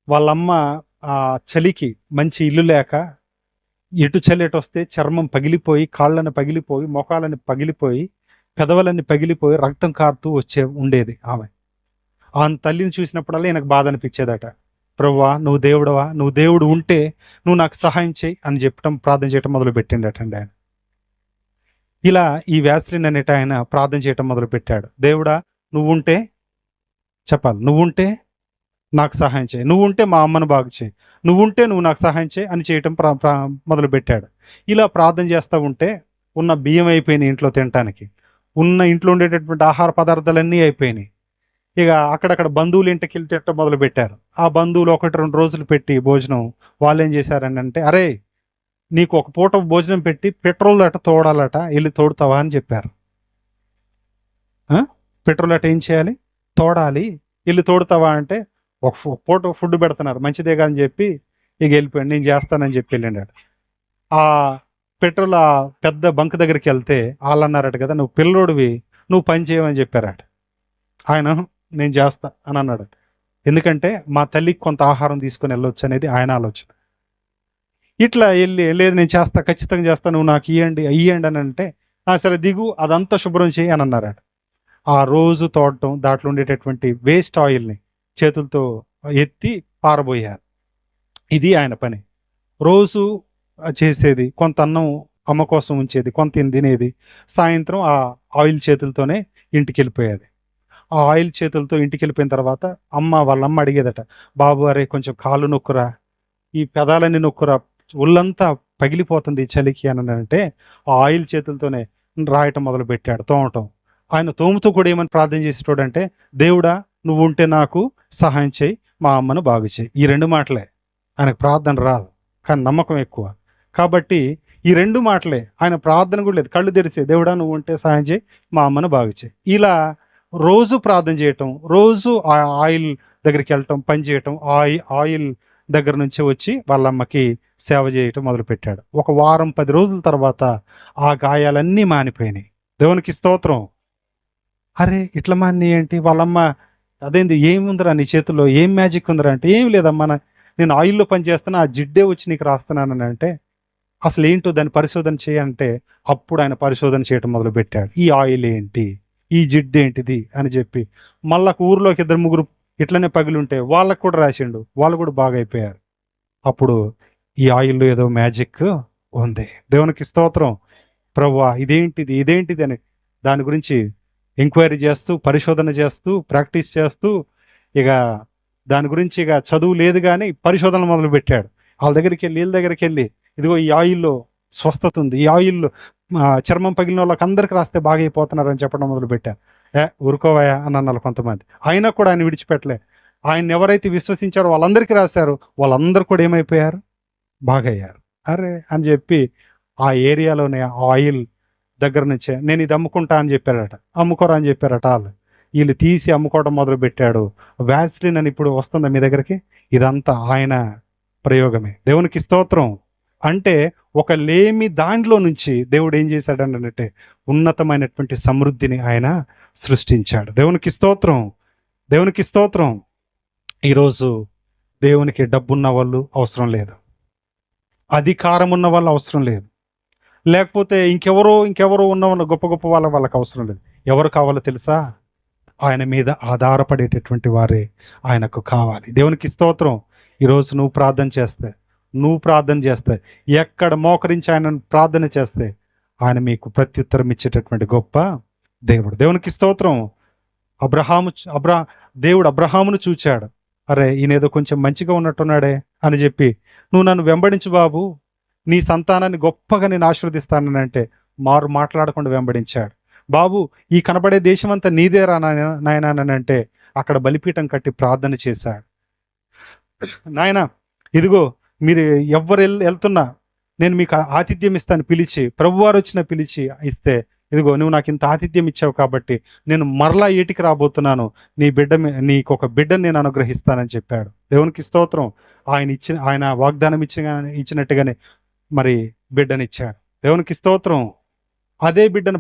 వాళ్ళమ్మ చలికి మంచి ఇల్లు లేక ఎటు చలి ఎటు వస్తే చర్మం పగిలిపోయి, కాళ్ళని పగిలిపోయి, మొఖాలని పగిలిపోయి, పెదవులన్నీ పగిలిపోయి రక్తం కారుతూ ఉండేది ఆమె. ఆ తల్లిని చూసినప్పుడల్లా ఈయనకు బాధ అనిపించేదట. ప్రభువా, నువ్వు దేవుడవా, నువ్వు దేవుడు ఉంటే నువ్వు నాకు సహాయం చేయి అని చెప్పడం, ప్రార్థన చేయటం మొదలు పెట్టిండటండి ఆయన. ఇలా ఈ వ్యాస్లిన్ అనేట ఆయన ప్రార్థన చేయటం మొదలు పెట్టాడు. దేవుడా, నువ్వు ఉంటే చెప్పాలి, నువ్వు ఉంటే నాకు సహాయం చేయి, నువ్వు ఉంటే మా అమ్మను బాగు చేయి, నువ్వు ఉంటే నువ్వు నాకు సహాయం చేయి అని చేయటం మొదలు పెట్టాడు. ఇలా ప్రార్థన చేస్తూ ఉంటే ఉన్న బియ్యం అయిపోయినాయి, ఇంట్లో తినటానికి ఉన్న ఇంట్లో ఉండేటటువంటి ఆహార పదార్థాలన్నీ అయిపోయినాయి. ఇక అక్కడక్కడ బంధువులు ఇంటికి వెళ్ళి తిట్టడం మొదలు పెట్టారు. ఆ బంధువులు 1-2 రోజులు పెట్టి భోజనం వాళ్ళు ఏం చేశారని అంటే, అరే నీకు ఒక పూట భోజనం పెట్టి పెట్రోల్ అట తోడాలట, వెళ్ళి తోడుతావా అని చెప్పారు. పెట్రోల్ అట ఏం చేయాలి? తోడాలి, వెళ్ళి తోడుతావా అంటే ఒక పూట ఫుడ్ పెడుతున్నారు, మంచిదే కాదని చెప్పి ఇక వెళ్ళిపోయాడు. నేను చేస్తానని చెప్పి వెళ్ళాడు. ఆ పెట్రోల్ ఆ పెద్ద బంక్ దగ్గరికి వెళ్తే వాళ్ళు అన్నారట కదా, నువ్వు పిల్లోడివి, నువ్వు పని చేయమని చెప్పారట. ఆయన నేను చేస్తా అని అన్నాడు. ఎందుకంటే మా తల్లికి కొంత ఆహారం తీసుకొని వెళ్ళొచ్చు అనేది ఆయన ఆలోచన. ఇట్లా వెళ్ళి, లేదు నేను చేస్తా, ఖచ్చితంగా చేస్తా, నువ్వు నాకు ఇయ్యండి అని అంటే, సరే దిగు, అదంతా శుభ్రం చేయి అని అన్నారట. ఆ రోజు తోడటం, దాంట్లో ఉండేటటువంటి వేస్ట్ ఆయిల్ని చేతులతో ఎత్తి పారబోయారు. ఇది ఆయన పని. రోజు చేసేది, కొంత అన్నం అమ్మ కోసం ఉంచేది, కొంత తినేది. సాయంత్రం ఆ ఆయిల్ చేతులతోనే ఇంటికి వెళ్ళిపోయేది. ఆ ఆయిల్ చేతులతో ఇంటికి వెళ్ళిపోయిన తర్వాత వాళ్ళమ్మ అడిగేదట, బాబు అరే కొంచెం కాళ్ళు నొక్కురా, ఈ పెదాలన్నీ నొక్కురా, ఒళ్ళంతా పగిలిపోతుంది చలికి అని అంటే, ఆ ఆయిల్ చేతులతోనే రాయటం మొదలు పెట్టాడు, తోమటం. ఆయన తోముతూ కూడా ఏమని ప్రార్థన చేసేటోడంటే, దేవుడా నువ్వు ఉంటే నాకు సహాయం చేయి, మా అమ్మను బాగు చేయి. ఈ 2 మాటలే. ఆయనకు ప్రార్థన రాదు, కానీ నమ్మకం ఎక్కువ. కాబట్టి ఈ 2 మాటలే, ఆయన ప్రార్థన కూడా లేదు. కళ్ళు తెరిసే, దేవుడా నువ్వు ఉంటే సహాయం చేయి, మా అమ్మను బాగు చేయి. ఇలా రోజు ప్రార్థన చేయటం, రోజు ఆ ఆయిల్ దగ్గరికి వెళ్ళటం, పని చేయటం, ఆయిల్ దగ్గర నుంచి వచ్చి వాళ్ళమ్మకి సేవ చేయటం మొదలుపెట్టాడు. ఒక వారం 10 రోజుల తర్వాత ఆ గాయాలన్నీ మానిపోయినాయి. దేవునికి స్తోత్రం. అరే ఇట్లా మాని ఏంటి? వాళ్ళమ్మ అదేంది, ఏముందిరా నీ చేతుల్లో, ఏం మ్యాజిక్ ఉందిరా అంటే, ఏం లేదమ్మా, నేను ఆయిల్లో పని చేస్తున్నా, ఆ జిడ్డే వచ్చి నీకు రాస్తున్నానని అంటే, అసలు ఏంటో దాన్ని పరిశోధన చేయంటే, అప్పుడు ఆయన పరిశోధన చేయటం మొదలు పెట్టాడు. ఈ ఆయిల్ ఏంటి, ఈ జిడ్డు ఏంటిది అని చెప్పి, మళ్ళా ఊర్లోకి 2-3 ఇట్లనే పగిలి ఉంటే వాళ్ళకు కూడా రాసిండు, వాళ్ళు కూడా బాగా అయిపోయారు. అప్పుడు ఈ ఆయిల్లో ఏదో మ్యాజిక్ ఉంది. దేవునికి స్తోత్రం. ప్రభువా ఇదేంటిది అని దాని గురించి ఎంక్వైరీ చేస్తూ, పరిశోధన చేస్తూ, ప్రాక్టీస్ చేస్తూ, ఇక దాని గురించి ఇక చదువు లేదు కానీ పరిశోధనలు మొదలు పెట్టాడు. వీళ్ళ దగ్గరికి వెళ్ళి ఇదిగో ఈ ఆయిల్లో స్వస్థత ఉంది, ఈ ఆయిల్లో చర్మం పగిలిన వాళ్ళకి అందరికి రాస్తే బాగా అయిపోతున్నారు అని చెప్పడం మొదలు పెట్టారు. ఊరుకోవాయా అని అన్నారు కొంతమంది. అయినా కూడా ఆయన విడిచిపెట్టలే. ఆయన ఎవరైతే విశ్వసించారో వాళ్ళందరికీ రాశారు, వాళ్ళందరూ కూడా ఏమైపోయారు? బాగయ్యారు. అరే అని చెప్పి ఆ ఏరియాలోనే ఆయిల్ దగ్గర నుంచే నేను ఇది అమ్ముకుంటా అని చెప్పారట, అమ్ముకోరా అని చెప్పారట. వీళ్ళు తీసి అమ్ముకోవడం మొదలు పెట్టాడు. వ్యాస్లిన్ అని ఇప్పుడు వస్తుందా మీ దగ్గరికి? ఇదంతా ఆయన ప్రయోగమే. దేవునికి స్తోత్రం. అంటే ఒక లేమి దాంట్లో నుంచి దేవుడు ఏం చేశాడనంటే ఉన్నతమైనటువంటి సమృద్ధిని ఆయన సృష్టించాడు. దేవునికి స్తోత్రం, దేవునికి స్తోత్రం. ఈరోజు దేవునికి డబ్బున్న వాళ్ళు అవసరం లేదు, అధికారం ఉన్న వాళ్ళు అవసరం లేదు, లేకపోతే ఇంకెవరో ఉన్న గొప్ప గొప్ప వాళ్ళకి అవసరం లేదు. ఎవరు కావాలో తెలుసా? ఆయన మీద ఆధారపడేటటువంటి వారే ఆయనకు కావాలి. దేవునికి స్తోత్రం. ఈరోజు నువ్వు ప్రార్థన చేస్తే ఎక్కడ మోకరించి ఆయన ప్రార్థన చేస్తే ఆయన మీకు ప్రత్యుత్తరం ఇచ్చేటటువంటి గొప్ప దేవుడు. దేవునికి స్తోత్రం. దేవుడు అబ్రహామును చూచాడు. అరే, ఈయనేదో కొంచెం మంచిగా ఉన్నట్టున్నాడే అని చెప్పి, నువ్వు నన్ను వెంబడించు బాబు, నీ సంతానాన్ని గొప్పగా నేను ఆశీర్వదిస్తానంటే మారు మాట్లాడకుండా వెంబడించాడు. బాబు, ఈ కనబడే దేశం అంతా నీదేరా నాయనానంటే అక్కడ బలిపీఠం కట్టి ప్రార్థన చేశాడు. నాయన, ఇదిగో మీరు ఎవరు వెళ్తున్నా నేను మీకు ఆతిథ్యం ఇస్తాను పిలిచి, ప్రభువారు వచ్చిన పిలిచి ఇస్తే, ఇదిగో నువ్వు నాకు ఇంత ఆతిథ్యం ఇచ్చావు కాబట్టి నేను మరలా ఏటికి రాబోతున్నాను, నీకు ఒక బిడ్డను నేను అనుగ్రహిస్తానని చెప్పాడు. దేవునికి స్తోత్రం. ఆయన వాగ్దానం ఇచ్చినట్టుగానే మరి బిడ్డనిచ్చాడు. దేవునికి స్తోత్రం. అదే బిడ్డను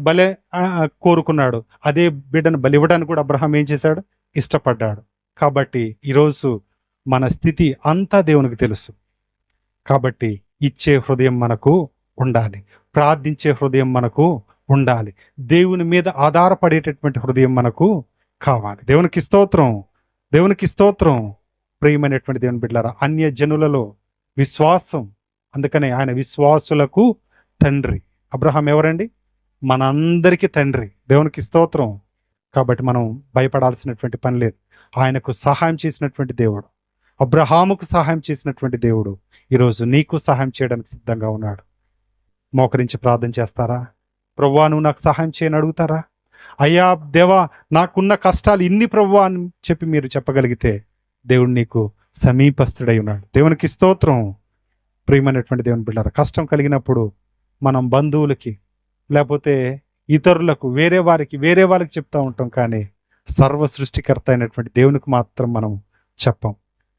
కోరుకున్నాడు. అదే బిడ్డను బలివ్వడానికి కూడా అబ్రహాం ఏం చేశాడు? ఇష్టపడ్డాడు. కాబట్టి ఈరోజు మన స్థితి అంతా దేవునికి తెలుసు. కాబట్టి ఇచ్చే హృదయం మనకు ఉండాలి, ప్రార్థించే హృదయం మనకు ఉండాలి, దేవుని మీద ఆధారపడేటటువంటి హృదయం మనకు కావాలి. దేవునికి స్తోత్రం, దేవునికి స్తోత్రం. ప్రియమైనటువంటి దేవుని బిడ్డలారా, అన్య జనులలో విశ్వాసం, అందుకనే ఆయన విశ్వాసులకు తండ్రి. అబ్రహాం ఎవరండి? మనందరికీ తండ్రి. దేవునికి స్తోత్రం. కాబట్టి మనం భయపడాల్సినటువంటి పని లేదు. ఆయనకు సహాయం చేసినటువంటి దేవుడు, అబ్రహాముకు సహాయం చేసినటువంటి దేవుడు ఈరోజు నీకు సహాయం చేయడానికి సిద్ధంగా ఉన్నాడు. మోకరించి ప్రార్థన చేస్తారా? ప్రభువా, నువ్వు నాకు సహాయం చేయని అడుగుతారా? అయ్యా దేవా, నాకున్న కష్టాలు ఇన్ని ప్రభువా అని చెప్పి మీరు చెప్పగలిగితే దేవుడు నీకు సమీపస్తుడై ఉన్నాడు. దేవునికి స్తోత్రం. ప్రియమైనటువంటి దేవుని బిడ్డలారా, కష్టం కలిగినప్పుడు మనం బంధువులకి లేకపోతే ఇతరులకు వేరే వాళ్ళకి చెప్తా ఉంటాం, కానీ సర్వ సృష్టికర్త అయినటువంటి దేవునికి మాత్రం మనం చెప్పం.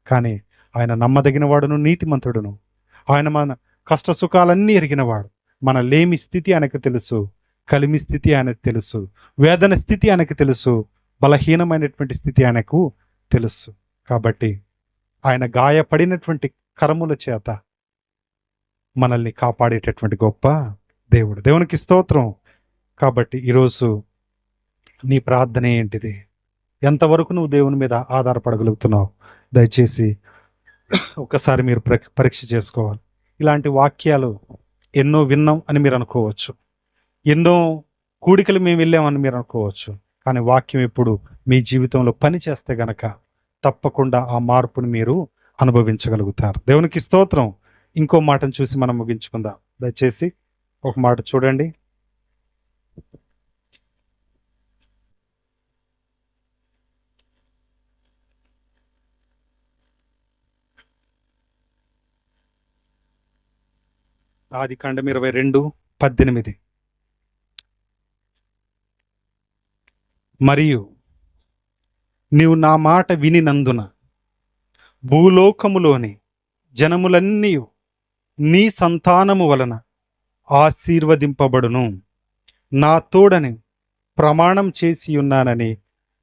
కానీ ఆయన నమ్మదగిన వాడును, నీతిమంతుడును. ఆయన మన కష్ట సుఖాలన్నీ ఎరిగినవాడు. మన లేమి స్థితి ఆయనకు తెలుసు, కలిమి స్థితి ఆయనకు తెలుసు, వేదన స్థితి ఆయనకు తెలుసు, బలహీనమైనటువంటి స్థితి ఆయనకు తెలుసు. కాబట్టి ఆయన గాయపడినటువంటి కరముల చేత మనల్ని కాపాడేటటువంటి గొప్ప దేవుడు. దేవునికి స్తోత్రం. కాబట్టి ఈరోజు నీ ప్రార్థన ఏంటిది? ఎంతవరకు నువ్వు దేవుని మీద ఆధారపడగలుగుతున్నావు? దయచేసి ఒకసారి మీరు పరీక్ష చేసుకోవాలి. ఇలాంటి వాక్యాలు ఎన్నో విన్నాం అని మీరు అనుకోవచ్చు, ఎన్నో కూడికలు మేము వెళ్ళామని మీరు అనుకోవచ్చు, కానీ వాక్యం ఎప్పుడు మీ జీవితంలో పని చేస్తే గనక తప్పకుండా ఆ మార్పును మీరు అనుభవించగలుగుతారు. దేవునికి స్తోత్రం. ఇంకో మాటను చూసి మనం ముగించుకుందాం. దయచేసి ఒక మాట చూడండి. ఆదికాండం 22:18. మరియు నీవు నా మాట వినినందున భూలోకములోని జనములన్నీ నీ సంతానము వలన ఆశీర్వదింపబడును, నా తోడని ప్రమాణం చేసి ఉన్నానని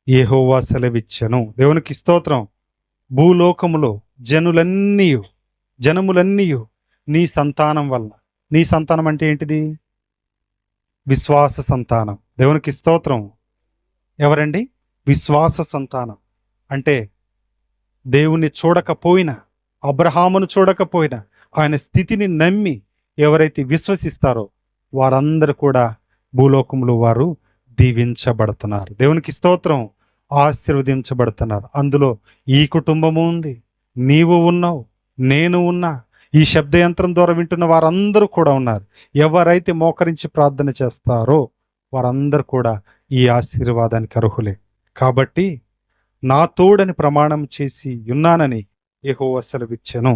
యెహోవా సెలవిచ్చెను. దేవునికి స్తోత్రం. భూలోకములో జనములన్నీ నీ సంతానం వల్ల. నీ సంతానం అంటే ఏంటిది? విశ్వాస సంతానం. దేవునికి స్తోత్రం. ఎవరండి? విశ్వాస సంతానం అంటే దేవుణ్ణి చూడకపోయినా, అబ్రహామును చూడకపోయినా, ఆయన స్థితిని నమ్మి ఎవరైతే విశ్వసిస్తారో వారందరూ కూడా భూలోకంలో వారు దీవించబడుతున్నారు. దేవునికి స్తోత్రం. ఆశీర్వదించబడుతున్నారు. అందులో ఈ కుటుంబము ఉంది, నీవు ఉన్నావు, నేను ఉన్నా, ఈ శబ్దయంత్రం ద్వారా వింటున్న వారందరూ కూడా ఉన్నారు. ఎవరైతే మోకరించి ప్రార్థన చేస్తారో వారందరూ కూడా ఈ ఆశీర్వాదానికి అర్హులే. కాబట్టి నా తోడని ప్రమాణం చేసి ఉన్నానని యెహోవా సెలవిచ్చెను.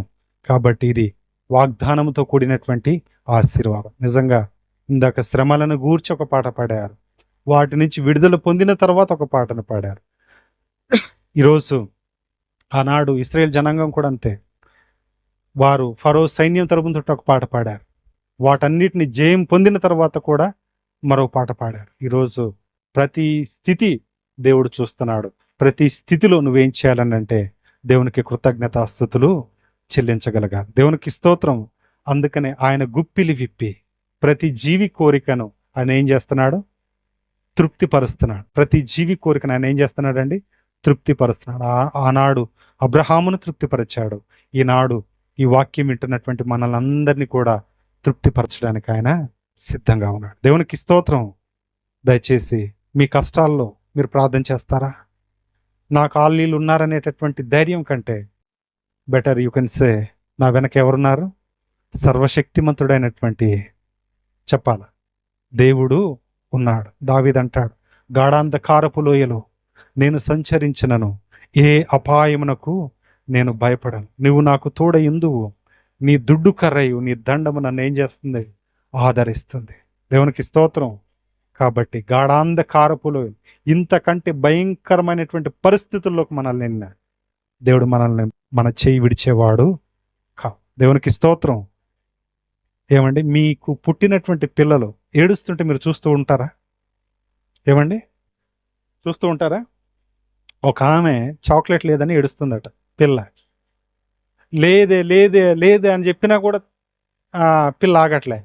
కాబట్టి ఇది వాగ్దానంతో కూడినటువంటి ఆశీర్వాదం. నిజంగా ఇందాక శ్రమలను గూర్చి ఒక పాట పాడారు, వాటి నుంచి విడుదల పొందిన తర్వాత ఒక పాటను పాడారు. ఈరోజు ఆనాడు ఇశ్రాయేల్ జనాంగం కూడా అంతే. వారు ఫరో సైన్యం తరపున ఒక పాట పాడారు. వాటన్నిటిని జయం పొందిన తర్వాత కూడా మరో పాట పాడారు. ఈరోజు ప్రతి స్థితి దేవుడు చూస్తున్నాడు. ప్రతి స్థితిలో నువ్వేం చేయాలని అంటే దేవునికి కృతజ్ఞతాస్తుతులు చెల్లించగలగాలి. దేవునికి స్తోత్రం. అందుకనే ఆయన గుప్పిలి విప్పి ప్రతి జీవి కోరికను ఆయన ఏం చేస్తున్నాడు? తృప్తిపరుస్తున్నాడు. ప్రతి జీవి కోరికను ఆయన ఏం చేస్తున్నాడండి? తృప్తిపరుస్తున్నాడు. ఆనాడు అబ్రహామును తృప్తిపరిచాడు. ఈనాడు ఈ వాక్యం వింటున్నటువంటి మనల్ని అందరినీ కూడా తృప్తిపరచడానికి ఆయన సిద్ధంగా ఉన్నాడు. దేవునికి స్తోత్రం. దయచేసి మీ కష్టాల్లో మీరు ప్రార్థన చేస్తారా? నాకు ఆళ్ళీళ్ళు ఉన్నారనేటటువంటి ధైర్యం కంటే బెటర్ యూ కెన్ సే, నా వెనక ఎవరున్నారు? సర్వశక్తిమంతుడైనటువంటి చెప్పాల దేవుడు ఉన్నాడు. దావీదంటాడు, గాఢాంధకారపు లోయలో నేను సంచరించినను ఏ అపాయమునకు నేను భయపడను. నువ్వు నాకు తోడయుందువు, నీ దుడ్డు కర్రయు నీ దండము నన్ను ఏం చేస్తుంది? ఆదరిస్తుంది. దేవునికి స్తోత్రం. కాబట్టి గాఢాంధకారపు లోయ, ఇంతకంటే భయంకరమైనటువంటి పరిస్థితుల్లోకి మనల్ని దేవుడు మన చేయి విడిచేవాడు కా. దేవునికి స్తోత్రం. ఏమండి, మీకు పుట్టినటువంటి పిల్లలు ఏడుస్తుంటే మీరు చూస్తూ ఉంటారా? ఏమండి, చూస్తూ ఉంటారా? ఒక ఆమె చాక్లెట్ లేదని ఏడుస్తుందట పిల్ల. లేదే లేదే లేదే అని చెప్పినా కూడా పిల్ల ఆగట్లే.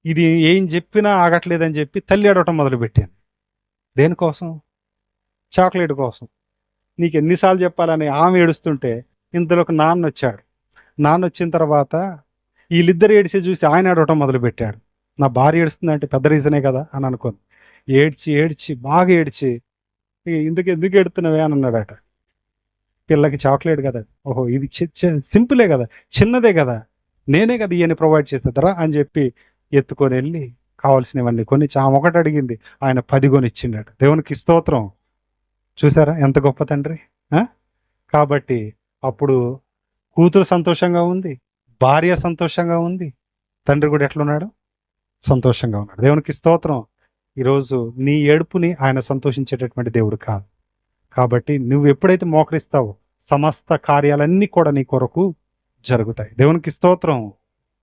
ఇది ఏం చెప్పినా ఆగట్లేదని చెప్పి తల్లి అడవటం మొదలుపెట్టాను. దేనికోసం? చాక్లెట్ కోసం. నీకు ఎన్నిసార్లు చెప్పాలని ఆమె ఏడుస్తుంటే ఇంతలోకి నాన్న వచ్చాడు. నాన్న వచ్చిన తర్వాత వీళ్ళిద్దరు ఏడిసి చూసి ఆయన ఏడవటం మొదలుపెట్టాడు. నా భార్య ఏడుస్తుందంటే పెద్ద రీజనే కదా అని అనుకోను. ఏడ్చి ఏడ్చి బాగా ఏడ్చి, ఎందుకు ఏడుతున్నావే అని అన్నాడట. పిల్లకి చాక్లెట్ కదా, ఓహో ఇది సింపులే కదా, చిన్నదే కదా, నేనే కదా ఇవన్నీ ప్రొవైడ్ చేసేద్దరా అని చెప్పి ఎత్తుకొని వెళ్ళి కావాల్సినవన్నీ కొని, ఆమె ఒకటి అడిగింది, ఆయన 10 కొనిచ్చిండట. దేవునికి స్తోత్రం. చూసారా ఎంత గొప్ప తండ్రి. కాబట్టి అప్పుడు కూతురు సంతోషంగా ఉంది, భార్య సంతోషంగా ఉంది, తండ్రి కూడా ఎట్లున్నాడు? సంతోషంగా ఉన్నాడు. దేవునికి స్తోత్రం. ఈరోజు నీ ఏడుపుని ఆయన సంతోషించేటటువంటి దేవుడు కాదు. కాబట్టి నువ్వు ఎప్పుడైతే మోకరిస్తావో సమస్త కార్యాలన్నీ కూడా నీ కొరకు జరుగుతాయి. దేవునికి స్తోత్రం.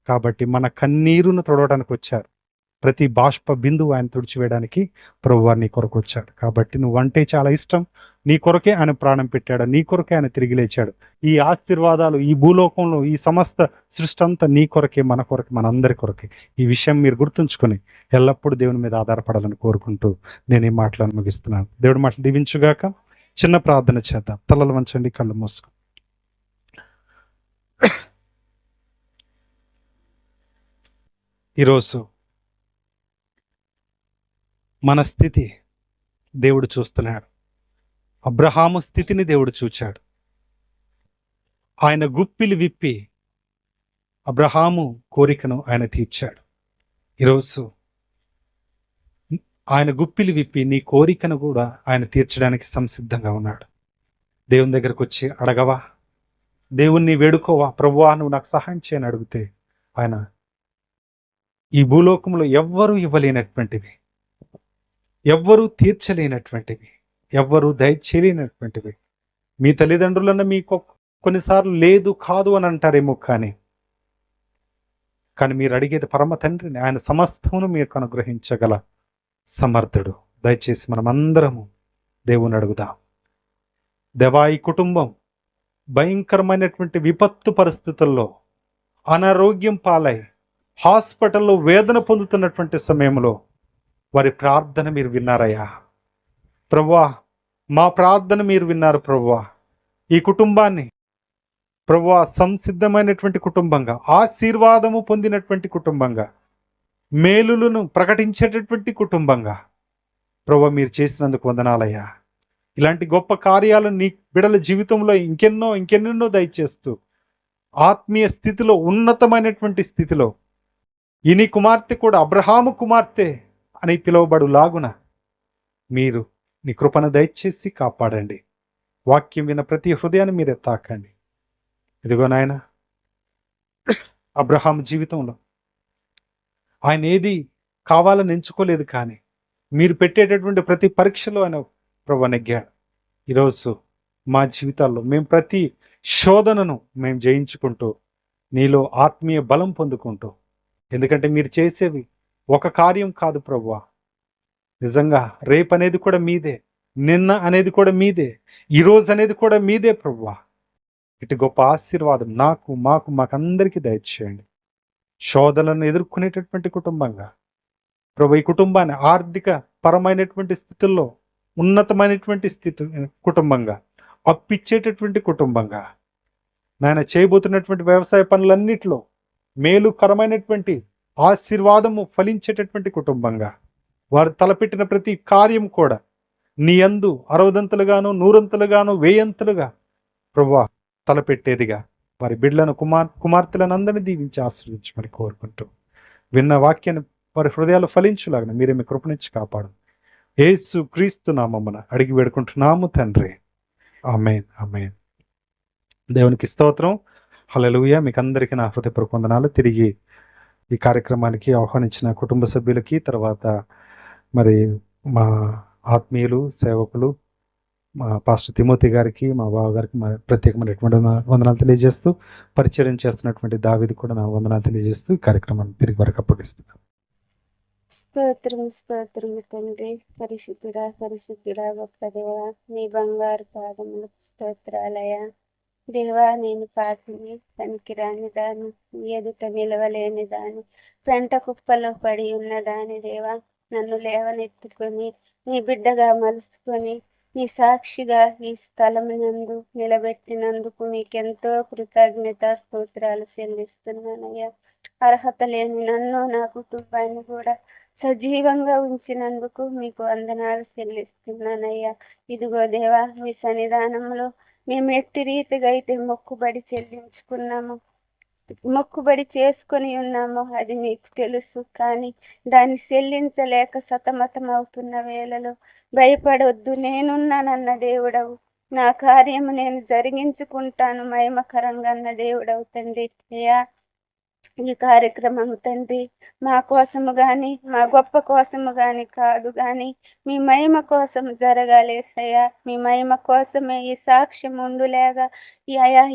కాబట్టి మన కన్నీరును తొడవడానికి వచ్చారు. ప్రతి బాష్ప బిందువు ఆయన తుడిచివేయడానికి ప్రభువారు నీ కొరకు వచ్చాడు. కాబట్టి నువ్వంటే చాలా ఇష్టం. నీ కొరకే ఆయన ప్రాణం పెట్టాడు, నీ కొరకే ఆయన తిరిగి లేచాడు. ఈ ఆశీర్వాదాలు ఈ భూలోకంలో ఈ సమస్త సృష్టి అంతా నీ కొరకే, మన కొరకే, మనందరి కొరకే. ఈ విషయం మీరు గుర్తుంచుకొని ఎల్లప్పుడూ దేవుని మీద ఆధారపడాలని కోరుకుంటూ నేను ఈ మాటలను ముగిస్తున్నాను. దేవుడి మాటలు దీవించుగాక. చిన్న ప్రార్థన చేద్దాం. తలలు వంచండి, కళ్ళు మూసుకో. ఈరోజు మన స్థితి దేవుడు చూస్తున్నాడు. అబ్రహాము స్థితిని దేవుడు చూచాడు. ఆయన గుప్పిలి విప్పి అబ్రహాము కోరికను ఆయన తీర్చాడు. ఈరోజు ఆయన గుప్పిలి విప్పి నీ కోరికను కూడా ఆయన తీర్చడానికి సంసిద్ధంగా ఉన్నాడు. దేవుని దగ్గరకు వచ్చి అడగవా? దేవుణ్ణి వేడుకోవా? ప్రభువా నువ్వు నాకు సహాయం చేయని అడిగితే ఆయన ఈ భూలోకంలో ఎవ్వరూ ఇవ్వలేనటువంటివి, ఎవ్వరూ తీర్చలేనటువంటివి, ఎవ్వరూ దయచేయలేనటువంటివి. మీ తల్లిదండ్రులన్న మీకు కొన్నిసార్లు లేదు కాదు అని అంటారేమో, కానీ మీరు అడిగేది పరమ తండ్రిని. ఆయన సమస్తమును మీకు అనుగ్రహించగల సమర్థుడు. దయచేసి మనమందరము దేవుని అడుగుదాం. దేవా, ఈ కుటుంబం భయంకరమైనటువంటి విపత్తు పరిస్థితుల్లో అనారోగ్యం పాలై హాస్పిటల్లో వేదన పొందుతున్నటువంటి సమయంలో వారి ప్రార్థన మీరు విన్నారయ్యా ప్రభువా. మా ప్రార్థన మీరు విన్నారు ప్రభువా. ఈ కుటుంబాన్ని ప్రభువా సంసిద్ధమైనటువంటి కుటుంబంగా, ఆశీర్వాదము పొందినటువంటి కుటుంబంగా, మేలులను ప్రకటించేటటువంటి కుటుంబంగా ప్రభువా మీరు చేసినందుకు వందనాలయ్యా. ఇలాంటి గొప్ప కార్యాలను నీ బిడల జీవితంలో ఇంకెన్నెన్నో దయచేస్తూ ఆత్మీయ స్థితిలో, ఉన్నతమైనటువంటి స్థితిలో ఈ నీ కుమార్తె కూడా అబ్రహాము కుమార్తె అని పిలువబడులాగున మీరు నీ కృపను దయచేసి కాపాడండి. వాక్యం విన్న ప్రతి హృదయాన్ని మీరే తాకండి. ఇదిగో నాయన, అబ్రహాము జీవితంలో ఆయన ఏది కావాలని ఎంచుకోలేదు, కానీ మీరు పెట్టేటటువంటి ప్రతి పరీక్షలో ఆయన ప్రభువా నెగ్గాడు. ఈరోజు మా జీవితాల్లో మేము ప్రతి శోధనను మేము జయించుకుంటూ నీలో ఆత్మీయ బలం పొందుకుంటూ ఎందుకంటే మీరు చేసేవి ఒక కార్యం కాదు ప్రభువా. నిజంగా రేపు అనేది కూడా మీదే, నిన్న అనేది కూడా మీదే, ఈరోజు అనేది కూడా మీదే ప్రభువా. ఇటు గొప్ప ఆశీర్వాదం మాకందరికీ దయచేయండి. శోధనలను ఎదుర్కొనేటటువంటి కుటుంబంగా ప్రభు, ఈ కుటుంబాన్ని ఆర్థిక పరమైనటువంటి స్థితుల్లో ఉన్నతమైనటువంటి కుటుంబంగా, అప్పిచ్చేటటువంటి కుటుంబంగా, నాయన చేయబోతున్నటువంటి వ్యవసాయ పనులన్నిటిలో మేలుకరమైనటువంటి ఆశీర్వాదము ఫలించేటటువంటి కుటుంబంగా, వారు తలపెట్టిన ప్రతి కార్యం కూడా నీ యందు 60 100 1000 ప్రభువా తలపెట్టేదిగా వారి బిడ్డలను కుమార్తెలను అందరినీ దీవించి ఆశీర్వదించమని కోరుకుంటూ, విన్న వాక్యాన్ని వారి హృదయాలు ఫలించులాగా మీరే మీ కృపనిచ్చి కాపాడు. యేసు క్రీస్తు నామమున అడిగి వేడుకుంటున్నాము తండ్రి. ఆమేన్, ఆమేన్. దేవునికి స్తోత్రం. హల్లెలూయా. మీకు అందరికీ నా హృదయపూర్వక వందనాలు. తిరిగి ఈ కార్యక్రమానికి ఆహ్వానించిన కుటుంబ సభ్యులకి, తర్వాత మరి మా ఆత్మీయులు సేవకులు, మా పాస్టర్ తిమోతి గారికి, మా బావ గారికి ప్రత్యేకమైనటువంటి వందనాలు తెలియజేస్తూ, పరిచయం చేస్తున్నటువంటి దావీదు కూడా నా వందనాలు తెలియజేస్తూ ఈ కార్యక్రమాన్ని తిరిగి వరకు అప్పగిస్తున్నాను. స్తోత్రము తండ్రి, పరిశుద్ధుడా గొప్ప దేవా, నీ బంగారు పాదములకు స్తోత్రాలయ. దేవా, నేను పాపిని, పనికిరాని దాన్ని, ఎదుట నిలవలేని దాన్ని, పెంట కుప్పలో పడి ఉన్నదాని దేవా, నన్ను లేవనెత్తుకొని నీ బిడ్డగా మలుసుకొని నీ సాక్షిగా ఈ స్థలమునందు నిలబెట్టినందుకు మీకెంతో కృతజ్ఞత స్తోత్రాలు చెల్లిస్తున్నానయ్యా. అర్హత లేని నన్ను, నా కుటుంబాన్ని కూడా సజీవంగా ఉంచినందుకు మీకు వందనాలు చెల్లిస్తున్నానయ్యా. ఇదిగో దేవా, మీ సన్నిధానంలో మేము ఎట్టి రీతిగా అయితే మొక్కుబడి చేసుకొని ఉన్నామో అది మీకు తెలుసు. కానీ దాన్ని చెల్లించలేక సతమతం అవుతున్న వేళలో భయపడొద్దు, నేనున్నానన్న దేవుడవు, నా కార్యము నేను జరిగించుకుంటాను మహిమకరంగా అన్న దేవుడవు తండ్రి. అయ్యా, ఈ కార్యక్రమం తండ్రి మా కోసము గాని, మా గొప్ప కోసము గాని కాదు, గాని మీ మహిమ కోసం జరగాలేసయ్యా. మీ మహిమ కోసమే ఈ సాక్ష్యం ఉండులేగా,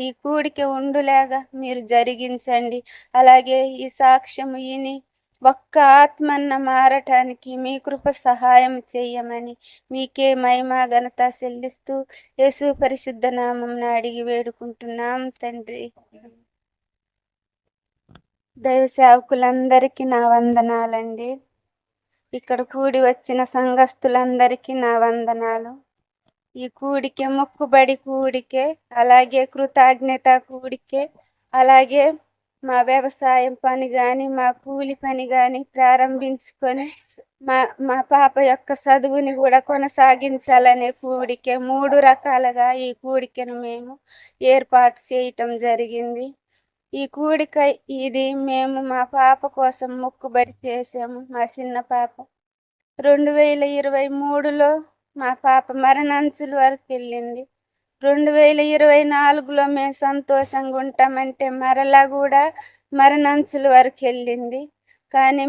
ఈ కూడిక ఉండులేగా మీరు జరిగించండి. అలాగే ఈ సాక్ష్యం ఈని ఒక్క ఆత్మన్న మారటానికి మీ కృప సహాయం చేయమని మీకే మహిమ ఘనత చెల్లిస్తూ యేసు పరిశుద్ధ నామమున అడిగి వేడుకుంటున్నాం తండ్రి. దైవ సేవకులందరికీ నా వందనాలండి. ఇక్కడ కూడి వచ్చిన సంఘస్థులందరికీ నా వందనాలు. ఈ కూడికే మొక్కుబడి కూడికే, అలాగే కృతజ్ఞత కూడికే, అలాగే మా వ్యవసాయం పని కానీ, మా కూలి పని కానీ ప్రారంభించుకొని మా పాప యొక్క చదువుని కూడా కొనసాగించాలనే కూడికే, 3 రకాలుగా ఈ కూడికను మేము ఏర్పాటు చేయటం జరిగింది. ఈ కూడిక ఇది మేము మా పాప కోసం మొక్కుబడి చేసాము. మా చిన్న పాప 2023లో మా పాప మరణాంచుల వరకు వెళ్ళింది. 2024లో మేము సంతోషంగా ఉంటామంటే మరలా కూడా మరణాంచుల వరకు వెళ్ళింది. కానీ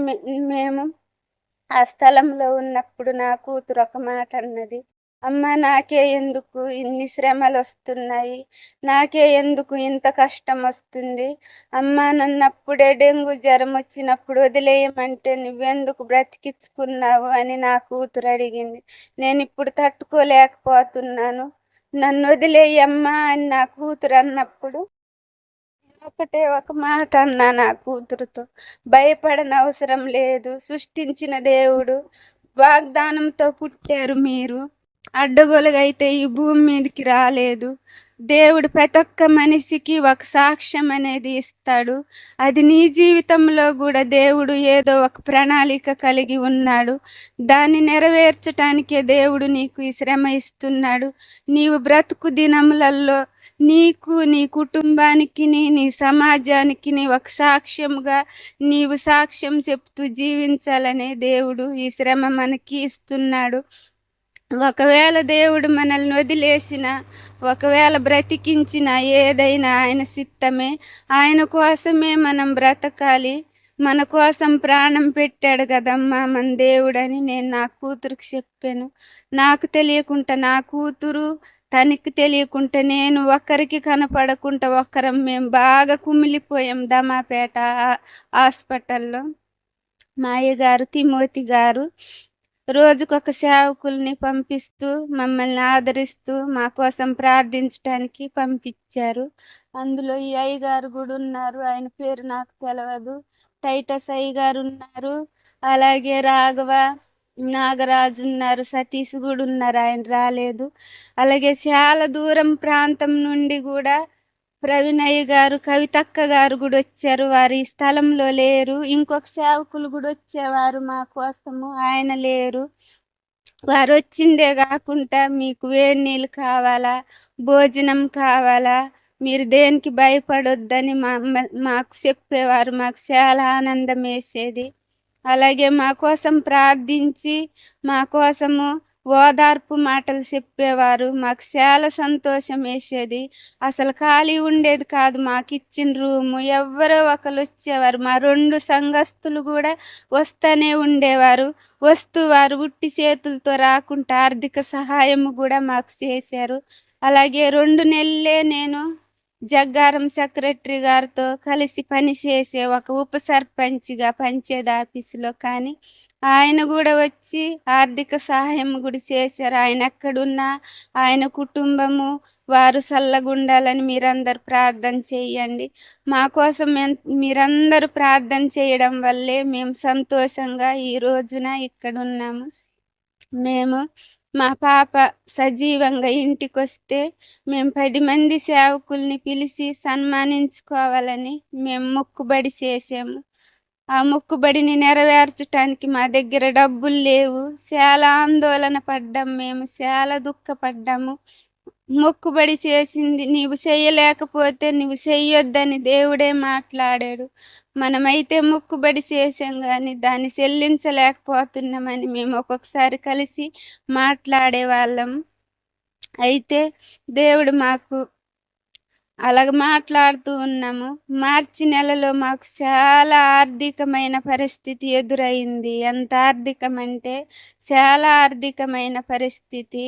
మేము ఆ స్థలంలో ఉన్నప్పుడు నా కూతురు ఒక మాట అన్నది, అమ్మ నాకే ఎందుకు ఇన్ని శ్రమలు వస్తున్నాయి, నాకే ఎందుకు ఇంత కష్టం వస్తుంది, అమ్మ నన్నప్పుడే డెంగ్యూ జ్వరం వచ్చినప్పుడు వదిలేయమంటే నువ్వెందుకు బ్రతికించుకున్నావు అని నా కూతురు అడిగింది. నేను ఇప్పుడు తట్టుకోలేకపోతున్నాను, నన్ను వదిలేయమ్మా అని నా కూతురు అన్నప్పుడు ఒకటే ఒక మాట అన్నా నా కూతురుతో, భయపడనవసరం లేదు, సృష్టించిన దేవుడు వాగ్దానంతో పుట్టారు మీరు, అడ్డగోలుగా అయితే ఈ భూమి మీదకి రాలేదు. దేవుడు ప్రతి ఒక్క మనిషికి ఒక సాక్ష్యం అనేది ఇస్తాడు. అది నీ జీవితంలో కూడా దేవుడు ఏదో ఒక ప్రణాళిక కలిగి ఉన్నాడు. దాన్ని నెరవేర్చటానికే దేవుడు నీకు ఈ శ్రమ ఇస్తున్నాడు. నీవు బ్రతుకు దినములలో నీకు, నీ కుటుంబానికి, నీ సమాజానికి ఒక సాక్ష్యంగా నీవు సాక్ష్యం చెప్తూ జీవించాలనే దేవుడు ఈ శ్రమ మనకి ఇస్తున్నాడు. ఒకవేళ దేవుడు మనల్ని వదిలేసిన, ఒకవేళ బ్రతికించిన, ఏదైనా ఆయన చిత్తమే. ఆయన కోసమే మనం బ్రతకాలి. మన కోసం ప్రాణం పెట్టాడు కదమ్మా మన దేవుడని నేను నా కూతురుకి చెప్పాను. నాకు తెలియకుండా నా కూతురు తనకి తెలియకుంటే నేను ఒక్కరికి కనపడకుండా ఒక్కరం మేము బాగా కుమిలిపోయాం దమాపేట హాస్పిటల్లో. మా అయ్యగారు తిమోతి గారు రోజుకొక సేవకుల్ని పంపిస్తూ మమ్మల్ని ఆదరిస్తూ మా కోసం ప్రార్థించటానికి పంపించారు. అందులో ఈ అయ్యగారు కూడా ఉన్నారు. ఆయన పేరు నాకు తెలియదు. టైటస్ అయ్యగారు ఉన్నారు. అలాగే రాఘవ నాగరాజు ఉన్నారు. సతీష్ కూడా ఉన్నారు. ఆయన రాలేదు. అలాగే చాలా దూరం ప్రాంతం నుండి కూడా ప్రవీణయ్య గారు, కవితక్క గారు కూడా వచ్చారు. వారు ఈ స్థలంలో లేరు. ఇంకొక సేవకులు కూడా వచ్చేవారు మా కోసము. ఆయన లేరు. వారు వచ్చిందే కాకుండా మీకు వేడి నీళ్ళు కావాలా, భోజనం కావాలా, మీరు దేనికి భయపడొద్దని మాకు చెప్పేవారు. మాకు చాలా ఆనందం వేసేది. అలాగే మా కోసం ప్రార్థించి మా కోసము ఓదార్పు మాటలు చెప్పేవారు. మాకు చాలా సంతోషం వేసేది. అసలు ఖాళీ ఉండేది కాదు. మాకు ఇచ్చిన రూము ఎవరో ఒకరు వచ్చేవారు. మా 2 సంఘస్థులు కూడా వస్తూనే ఉండేవారు. వారు ఉట్టి చేతులతో రాకుండా ఆర్థిక సహాయం కూడా మాకు చేశారు. అలాగే 2 నెలలే నేను జగ్గారం సెక్రటరీ గారితో కలిసి పనిచేసే ఒక ఉప సర్పంచ్గా పంచాయతీ ఆఫీసులో. కానీ ఆయన కూడా వచ్చి ఆర్థిక సహాయం కూడా చేశారు. ఆయన ఎక్కడున్నా ఆయన కుటుంబము వారు చల్లగుండాలని మీరందరూ ప్రార్థన చేయండి. మా కోసం మీరందరూ ప్రార్థన చేయడం వల్లే మేము సంతోషంగా ఈ రోజున ఇక్కడ ఉన్నాము. మేము మా పాప సజీవంగా ఇంటికొస్తే మేము 10 మంది సేవకుల్ని పిలిచి సన్మానించుకోవాలని మేము మొక్కుబడి చేసాము. ఆ మొక్కుబడిని నెరవేర్చటానికి మా దగ్గర డబ్బులు లేవు. చాలా ఆందోళన పడ్డాం. మేము చాలా దుఃఖపడ్డాము. మొక్కుబడి చేసింది నీవు చెయ్యలేకపోతే నువ్వు చెయ్యొద్దని దేవుడే మాట్లాడాడు. మనమైతే మొక్కుబడి చేసాం కానీ దాన్ని చెల్లించలేకపోతున్నామని మేము ఒక్కొక్కసారి కలిసి మాట్లాడేవాళ్ళం. అయితే దేవుడు మాకు అలాగ మాట్లాడుతూ ఉన్నాము. మార్చి నెలలో మాకు చాలా ఆర్థికమైన పరిస్థితి ఎదురైంది. ఎంత ఆర్థికమంటే చాలా ఆర్థికమైన పరిస్థితి.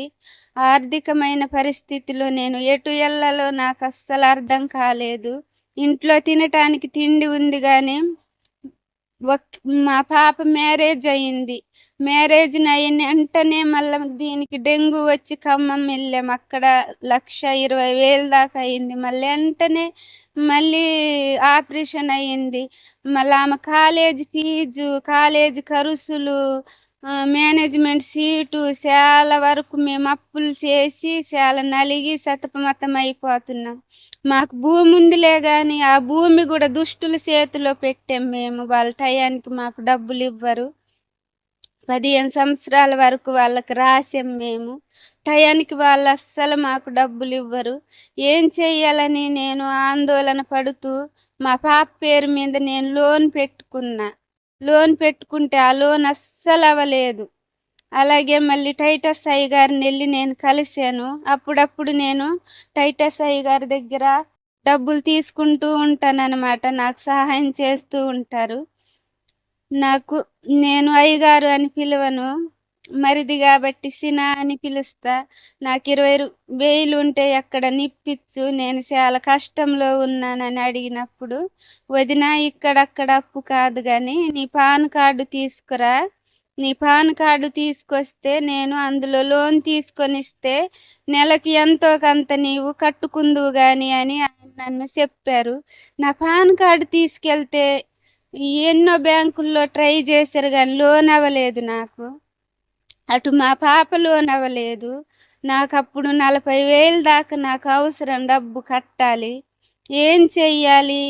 ఆర్థికమైన పరిస్థితిలో నేను ఎటు వెళ్ళాలో నాకు అస్సలు అర్థం కాలేదు. ఇంట్లో తినటానికి తిండి ఉంది కానీ మా పాప మ్యారేజ్ అయింది. మ్యారేజ్ అయిన వెంటనే మళ్ళీ దీనికి డెంగ్యూ వచ్చి ఖమ్మం వెళ్ళాము. అక్కడ 1,20,000 దాకా అయింది. మళ్ళీ వెంటనే మళ్ళీ ఆపరేషన్ అయ్యింది. మళ్ళీ ఆమె కాలేజీ ఫీజు, కాలేజీ ఖర్చులు, మేనేజ్మెంట్ సీటు చాలా వరకు మేము అప్పులు చేసి చాలా నలిగి సతమతం అయిపోతున్నాం. మాకు భూమి ఉందిలే కానీ ఆ భూమి కూడా దుష్టుల చేతిలో పెట్టాం మేము. వాళ్ళ టయానికి మాకు డబ్బులు ఇవ్వరు. 15 సంవత్సరాల వరకు వాళ్ళకి రాసాం మేము. టయానికి వాళ్ళు అస్సలు మాకు డబ్బులు ఇవ్వరు. ఏం చెయ్యాలని నేను ఆందోళన పడుతూ మా పాప పేరు మీద నేను లోన్ పెట్టుకున్నా. లోన్ పెట్టుకుంటే ఆ లోన్ అస్సలు అవ్వలేదు. అలాగే మళ్ళీ టైటస్ అయ్య గారిని వెళ్ళి నేను కలిశాను. అప్పుడప్పుడు నేను టైటస్ అయ్య గారి దగ్గర డబ్బులు తీసుకుంటూ ఉంటానన్నమాట. నాకు సహాయం చేస్తూ ఉంటారు. నేను అయ్యగారు అని పిలవను, మరిది కాబట్టి సినా అని పిలుస్తా. నాకు 20,000 ఉంటే ఎక్కడ నిప్పిచ్చు, నేను చాలా కష్టంలో ఉన్నానని అడిగినప్పుడు, వదిన ఇక్కడక్కడ అప్పు కాదు కానీ నీ పాన్ కార్డు తీసుకురా, నీ పాన్ కార్డు తీసుకొస్తే నేను అందులో లోన్ తీసుకొని ఇస్తే నెలకి ఎంతో కొంత నీవు కట్టుకుందువు కానీ అని ఆయన నన్ను చెప్పారు. నా పాన్ కార్డు తీసుకెళ్తే ఎన్నో బ్యాంకుల్లో ట్రై చేశారు కానీ లోన్ అవ్వలేదు. నాకు అటు మా పాప లోన్ అవ్వలేదు. నాకు అప్పుడు 40,000 దాకా నాకు అవసరం, డబ్బు కట్టాలి. ఏం చెయ్యాలి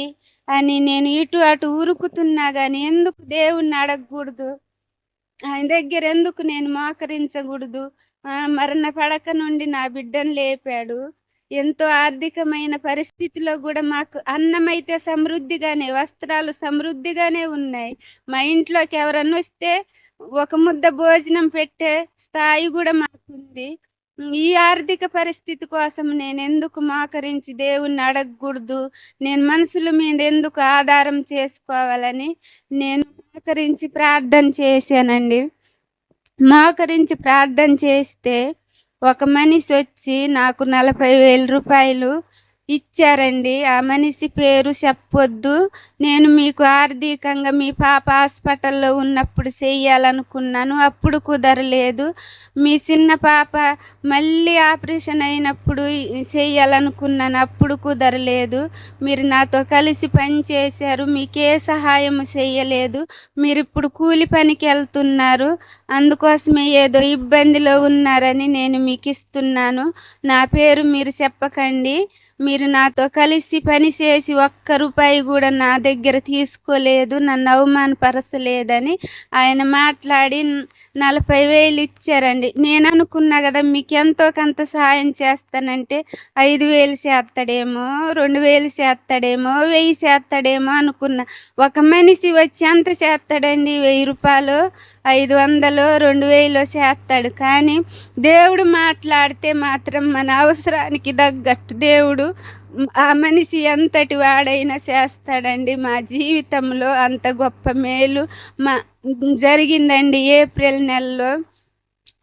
అని నేను ఇటు అటు ఉరుకుతున్నా కానీ ఎందుకు దేవుణ్ణి అడగకూడదు, ఆయన దగ్గర ఎందుకు నేను మోకరించకూడదు? మరణ పడక నుండి నా బిడ్డను లేపాడు. ఎంతో ఆర్థికమైన పరిస్థితిలో కూడా మాకు అన్నం అయితే సమృద్ధిగానే, వస్త్రాలు సమృద్ధిగానే ఉన్నాయి. మా ఇంట్లోకి ఎవరన్నా వస్తే ఒక ముద్ద భోజనం పెట్టే స్థాయి కూడా మాకుంది. ఈ ఆర్థిక పరిస్థితి కోసం నేను ఎందుకు మోకరించి దేవుణ్ణి అడగకూడదు, నేను మనుషుల మీద ఎందుకు ఆధారం చేసుకోవాలని నేను మోకరించి ప్రార్థన చేశానండి. మోకరించి ప్రార్థన చేస్తే ఒక మనిషి వచ్చి నాకు 40,000 రూపాయలు ఇచ్చారండి. ఆ మనిషి పేరు చెప్పొద్దు. నేను మీకు ఆర్థికంగా మీ పాప హాస్పిటల్లో ఉన్నప్పుడు చెయ్యాలనుకున్నాను, అప్పుడు కుదరలేదు. మీ చిన్న పాప మళ్ళీ ఆపరేషన్ అయినప్పుడు చెయ్యాలనుకున్నాను, అప్పుడు కుదరలేదు. మీరు నాతో కలిసి పని చేశారు, మీకే సహాయం చెయ్యలేదు. మీరు ఇప్పుడు కూలి పనికి వెళ్తున్నారు, అందుకోసమే ఏదో ఇబ్బందిలో ఉన్నారని నేను మీకు ఇస్తున్నాను. నా పేరు మీరు చెప్పకండి. మీరు నాతో కలిసి పని చేసి ఒక్క రూపాయి కూడా నా దగ్గర తీసుకోలేదు, నన్ను అవమానపరచలేదని ఆయన మాట్లాడి 40,000 ఇచ్చారండి. నేను అనుకున్నా కదా మీకు ఎంతో కొంత సాయం చేస్తానంటే 5,000 చేస్తాడేమో, 2,000 చేస్తాడేమో, 1,000 చేస్తాడేమో అనుకున్నా. ఒక మనిషి వచ్చి ఎంత చేస్తాడండి? 1,000 రూపాయలు, 500, 2,000 చేస్తాడు. కానీ దేవుడు మాట్లాడితే మాత్రం మన అవసరానికి తగ్గట్టు దేవుడు ఆ మనిషి ఎంతటి వాడైనా చేస్తాడండి. మా జీవితంలో అంత గొప్ప మేలు జరిగిందండి ఏప్రిల్ నెలలో.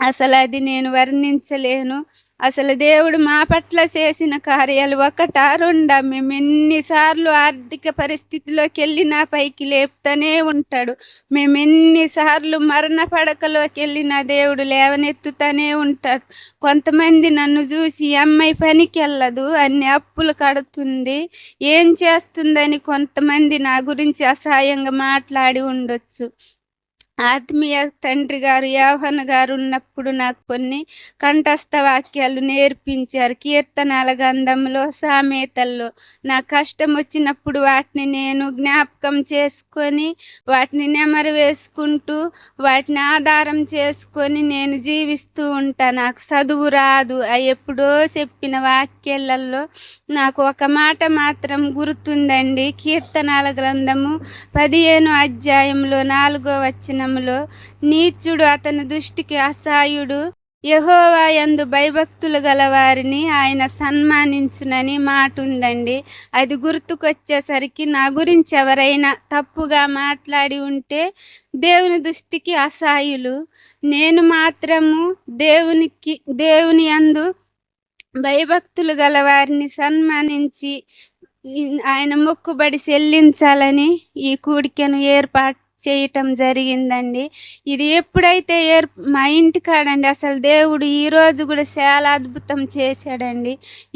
అసలు అది నేను వర్ణించలేను. అసలు దేవుడు మా పట్ల చేసిన కార్యాలు ఒకటా రెండా? మేము ఎన్నిసార్లు ఆర్థిక పరిస్థితిలోకి వెళ్ళినా పైకి లేపుతూనే ఉంటాడు. మేము ఎన్నిసార్లు మరణ పడకలోకి వెళ్ళినా దేవుడు లేవనెత్తుతూనే ఉంటాడు. కొంతమంది నన్ను చూసి అమ్మాయి పనికి వెళ్ళదు, అన్ని అప్పులు కడుతుంది, ఏం చేస్తుందని కొంతమంది నా గురించి అసహాయంగా మాట్లాడి ఉండొచ్చు. ఆత్మీయ తండ్రి గారు యోహాను గారు ఉన్నప్పుడు నాకు కొన్ని కంఠస్థ వాక్యాలు నేర్పించారు. కీర్తనాల గ్రంథంలో, సామెతల్లో నా కష్టం వచ్చినప్పుడు వాటిని నేను జ్ఞాపకం చేసుకొని వాటిని నెమరు వేసుకుంటూ వాటిని ఆధారం చేసుకొని నేను జీవిస్తూ ఉంటాను. నాకు చదువు రాదు, అవి ఎప్పుడో చెప్పిన వాక్యాలలో నాకు ఒక మాట మాత్రం గుర్తుందండి. కీర్తనాల గ్రంథము 15వ అధ్యాయంలో 4వ వచనం, నీచుడు అతని దృష్టికి అసహాయుడు, యెహోవా యందు భయభక్తులు గల వారిని ఆయన సన్మానించునని మాట ఉందండి. అది గుర్తుకొచ్చేసరికి నా గురించి ఎవరైనా తప్పుగా మాట్లాడి ఉంటే దేవుని దృష్టికి అసహాయులు, నేను మాత్రము దేవుని యందు భయభక్తులు గల వారిని సన్మానించి ఆయన మొక్కుబడి చెల్లించాలని ఈ కూడికను ఏర్పాటు చేయటం జరిగిందండి. ఇది ఎప్పుడైతే మా ఇంటికాడండి, అసలు దేవుడు ఈరోజు కూడా చాలా అద్భుతం చేశాడండి.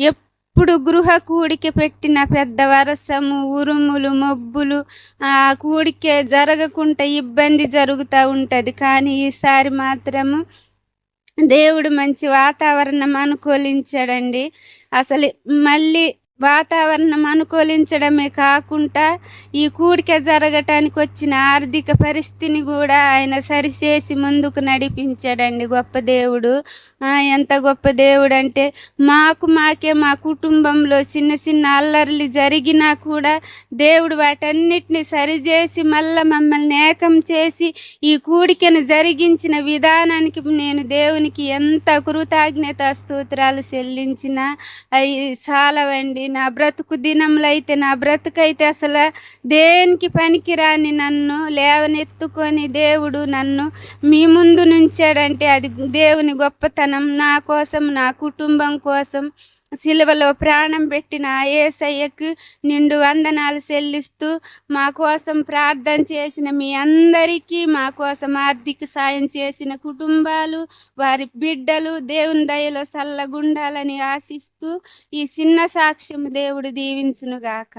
ఎప్పుడు గృహ కూడిక పెట్టిన పెద్ద వర్షము, ఉరుములు, మబ్బులు, ఆ కూడిక జరగకుండా ఇబ్బంది జరుగుతూ ఉంటుంది. కానీ ఈసారి మాత్రము దేవుడు మంచి వాతావరణం అనుకూలించాడండి. అసలు మళ్ళీ వాతావరణం అనుకూలించడమే కాకుండా ఈ కూడిక జరగటానికి వచ్చిన ఆర్థిక పరిస్థితిని కూడా ఆయన సరిచేసి ముందుకు నడిపించాడండి. గొప్ప దేవుడు. ఎంత గొప్ప దేవుడు అంటే మాకే మా కుటుంబంలో చిన్న చిన్న అల్లర్లు జరిగినా కూడా దేవుడు వాటన్నిటిని సరిచేసి మళ్ళీ మమ్మల్ని ఏకం చేసి ఈ కూడికను జరిగించిన విధానానికి నేను దేవునికి ఎంత కృతజ్ఞత స్తోత్రాలు చెల్లించినా అవి చాలవండి. నా బ్రతుకు దినంలో అయితే, నా బ్రతుకైతే అసలు దేనికి పనికిరాని నన్ను లేవనెత్తుకొని దేవుడు నన్ను మీ ముందు నుంచాడంటే అది దేవుని గొప్పతనం. నా కోసం, నా కుటుంబం కోసం సిలువలో ప్రాణం పెట్టిన ఆ యేసయ్యకు నిండు వందనాలు చెల్లిస్తూ మా కోసం ప్రార్థన చేసిన మీ అందరికీ, మా కోసం ఆర్థిక సాయం చేసిన కుటుంబాలు, వారి బిడ్డలు దేవుని దయలో చల్లగుండాలని ఆశిస్తూ ఈ చిన్న సాక్ష్యం దేవుడు దీవించునుగాక.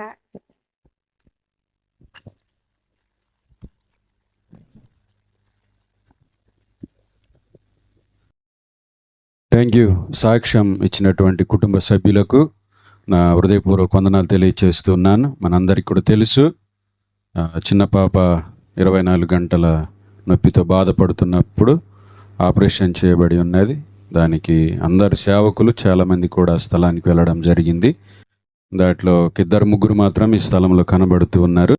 Thank you. సాక్ష్యం ఇచ్చినటువంటి కుటుంబ సభ్యులకు నా హృదయపూర్వక వందనాలు తెలియచేస్తున్నాను. మనందరికీ కూడా తెలుసు, చిన్న పాప 24 గంటల నొప్పితో బాధపడుతున్నప్పుడు ఆపరేషన్ చేయబడి ఉన్నది. దానికి అందరు సేవకులు చాలామంది కూడా స్థలానికి వెళ్ళడం జరిగింది. దాంట్లో 2-3 మాత్రం ఈ స్థలంలో కనబడుతూ ఉన్నారు.